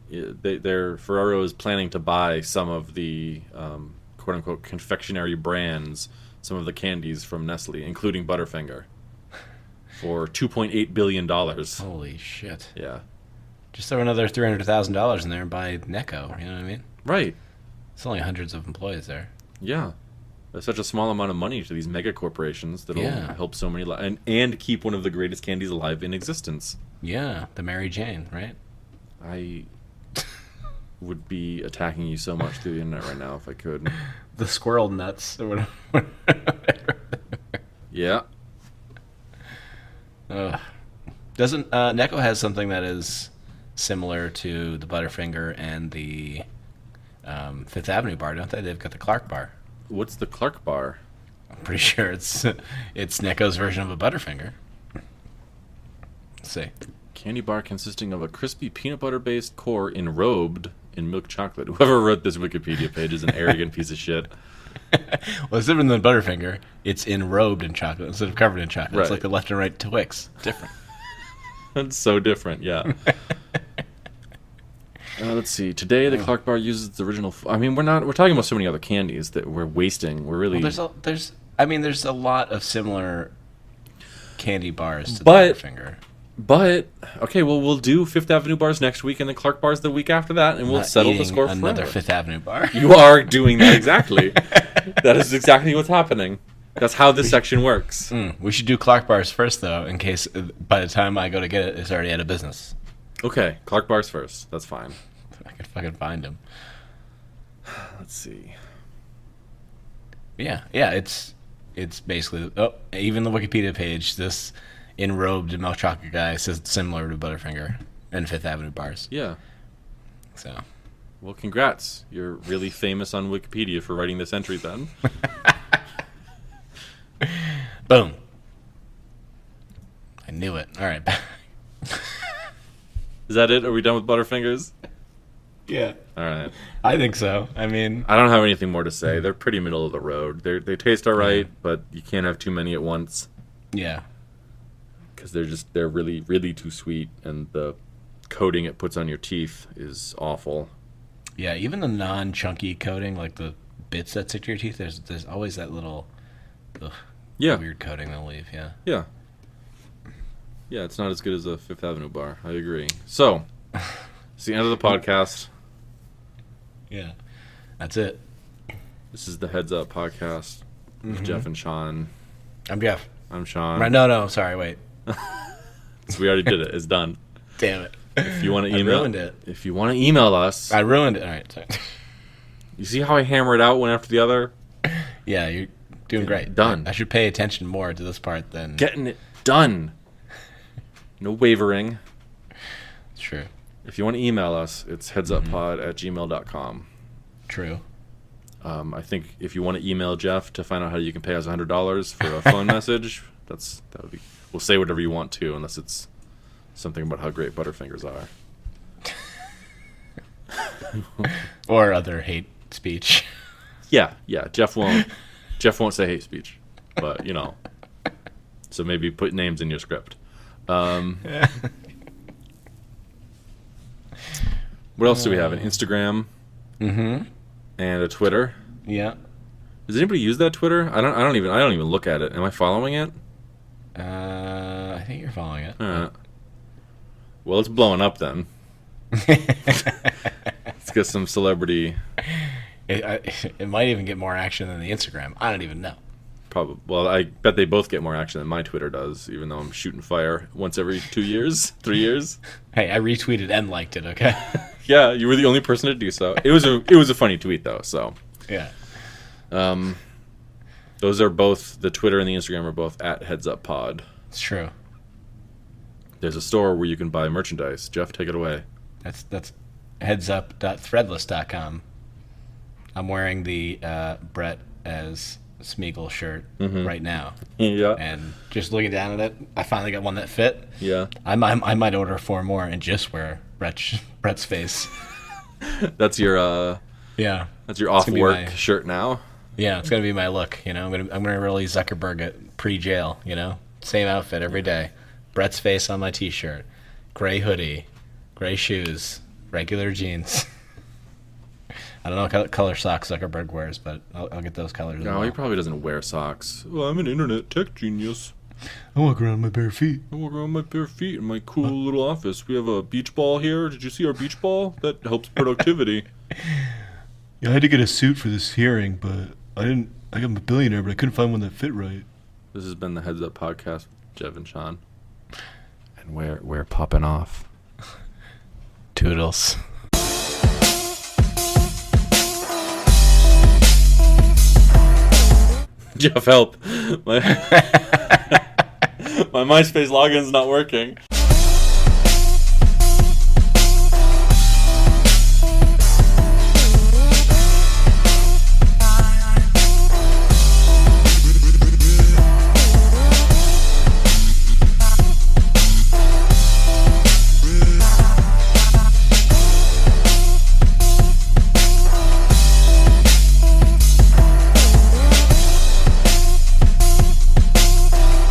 Ferrero is planning to buy some of the quote unquote confectionery brands, some of the candies from Nestle, including Butterfinger, for $2.8 billion. Holy shit! Yeah, Just throw another $300,000 in there and buy Necco. You know what I mean? right. It's only hundreds of employees there. Yeah. That's such a small amount of money to these mega corporations that'll help so many and keep one of the greatest candies alive in existence. Yeah, the Mary Jane, right? I would be attacking you so much through the internet right now if I could. The squirrel nuts or whatever. Yeah. Doesn't Necco has something that is similar to the Butterfinger and the Fifth Avenue bar, don't they? They've got the Clark bar. What's the Clark bar? I'm pretty sure it's Necco's version of a Butterfinger. Let's see. Candy bar consisting of a crispy peanut butter based core enrobed in milk chocolate. Whoever wrote this Wikipedia page is an arrogant piece of shit. Well, it's different than Butterfinger. It's enrobed in chocolate instead of covered in chocolate. Right. It's like the left and right Twix. Different. That's so different, yeah. Let's see. Today, the Clark bar uses its original. I mean, we're talking about so many other candies that we're wasting. We're really. Well, there's a lot of similar candy bars to the Butterfinger. But okay, well, we'll do Fifth Avenue bars next week, and then Clark bars the week after that, and we'll settle the score. Another forever. Fifth Avenue bar. You are doing that exactly. That is exactly what's happening. That's how this section works. We should do Clark bars first, though, in case by the time I go to get it, it's already out of business. Okay, Clark bars first. That's fine. I can fucking find them. Let's see. Yeah, it's basically even the Wikipedia page. This enrobed milk chocolate guy says similar to Butterfinger and Fifth Avenue bars. Yeah. So, well, congrats. You're really famous on Wikipedia for writing this entry, then. boom. I knew it. All right. Is that it? Are we done with Butterfingers? Yeah. All right. I think so. I mean, I don't have anything more to say. They're pretty middle of the road. They taste all right, but you can't have too many at once yeah. because they're really, really too sweet, and the coating it puts on your teeth is awful. Yeah, even the non-chunky coating, like the bits that stick to your teeth, there's always that little weird coating they'll leave. Yeah. Yeah. Yeah, it's not as good as a Fifth Avenue bar. I agree. So, it's the end of the podcast. Yeah. That's it. This is the Heads Up podcast with Jeff and Sean. I'm Jeff. I'm Sean. Right, no, sorry, wait. So we already did it. It's done. Damn it. If you want to email, I ruined it. If you want to email us, I ruined it. All right, sorry. You see how I hammer it out one after the other? Yeah, you're doing great. Done. I should pay attention more to this part than... Getting it done. No wavering. It's true. If you want to email us, it's headsuppod@gmail.com. True. I think if you want to email Jeff to find out how you can pay us $100 for a phone message, that would be. We'll say whatever you want to, unless it's something about how great Butterfingers are. Or other hate speech. Yeah. Jeff won't say hate speech, but so maybe put names in your script. What else do we have? An Instagram, and a Twitter. Yeah. Does anybody use that Twitter? I don't even look at it. Am I following it? I think you're following it. Well, it's blowing up then. Let's get some celebrity. It might even get more action than the Instagram. I don't even know. Probably. Well, I bet they both get more action than my Twitter does, even though I'm shooting fire once every 2 years, 3 years. Hey, I retweeted and liked it. Okay. Yeah, you were the only person to do so. It was a funny tweet though. So. Yeah. Those are both, the Twitter and the Instagram are both at Heads Up Pod. It's true. There's a store where you can buy merchandise. Jeff, take it away. That's headsup.threadless.com. I'm wearing the Brett as Smeagol shirt right now. Yeah. And just looking down at it, I finally got one that fit. Yeah. I might order 4 more and just wear Brett's face. That's your yeah. That's your off work shirt now. Yeah, it's gonna be my look. I'm gonna really Zuckerberg it pre-jail. Same outfit every day. Brett's face on my T-shirt, gray hoodie, gray shoes, regular jeans. I don't know what color socks Zuckerberg wears, but I'll get those colors. No, he probably doesn't wear socks. Well, I'm an internet tech genius. I walk around in my bare feet. I walk around in my bare feet in my cool little office. We have a beach ball here. Did you see our beach ball? That helps productivity. Yeah, I had to get a suit for this hearing, but I'm a billionaire, but I couldn't find one that fit right. This has been the Heads Up Podcast with Jeff and Sean. And we're popping off. Toodles. Jeff, help. My MySpace login's not working.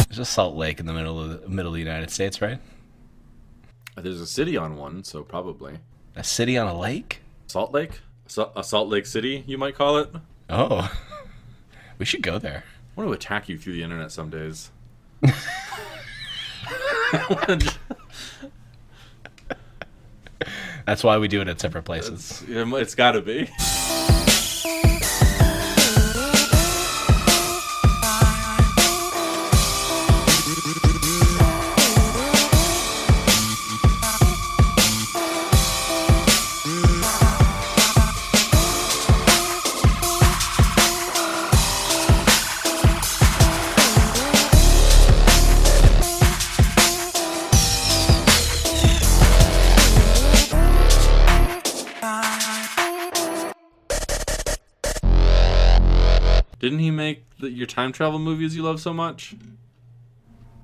There's a Salt Lake in the middle of the United States, right? There's a city on one, so probably. A city on a lake? Salt Lake? A Salt Lake City, you might call it? Oh. We should go there. I want to attack you through the internet some days. That's why we do it at separate places. It's gotta be. Didn't he make your time travel movies you love so much?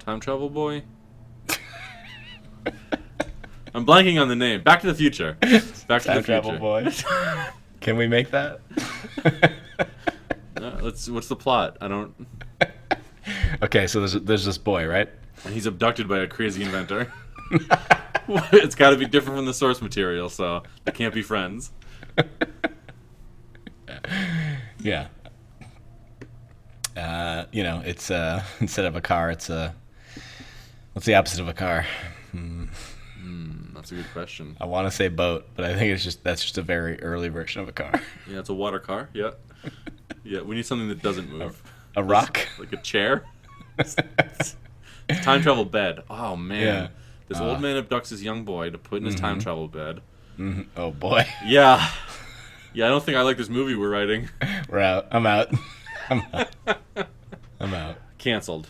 Time Travel Boy? I'm blanking on the name. Back to the Future. Back to Time the Travel Future. Boy. Can we make that? What's the plot? I don't. Okay, so there's this boy, right? And he's abducted by a crazy inventor. It's got to be different from the source material, so they can't be friends. Yeah. It's instead of a car, it's a. What's the opposite of a car? That's a good question. I want to say boat, but I think that's just a very early version of a car. Yeah, it's a water car. Yeah. Yeah, we need something that doesn't move. A rock? Like a chair? Time travel bed. Oh, man. Yeah. This old man abducts his young boy to put in his time travel bed. Mm-hmm. Oh boy. Yeah. Yeah, I don't think I like this movie we're writing. We're out. I'm out. I'm out. Canceled.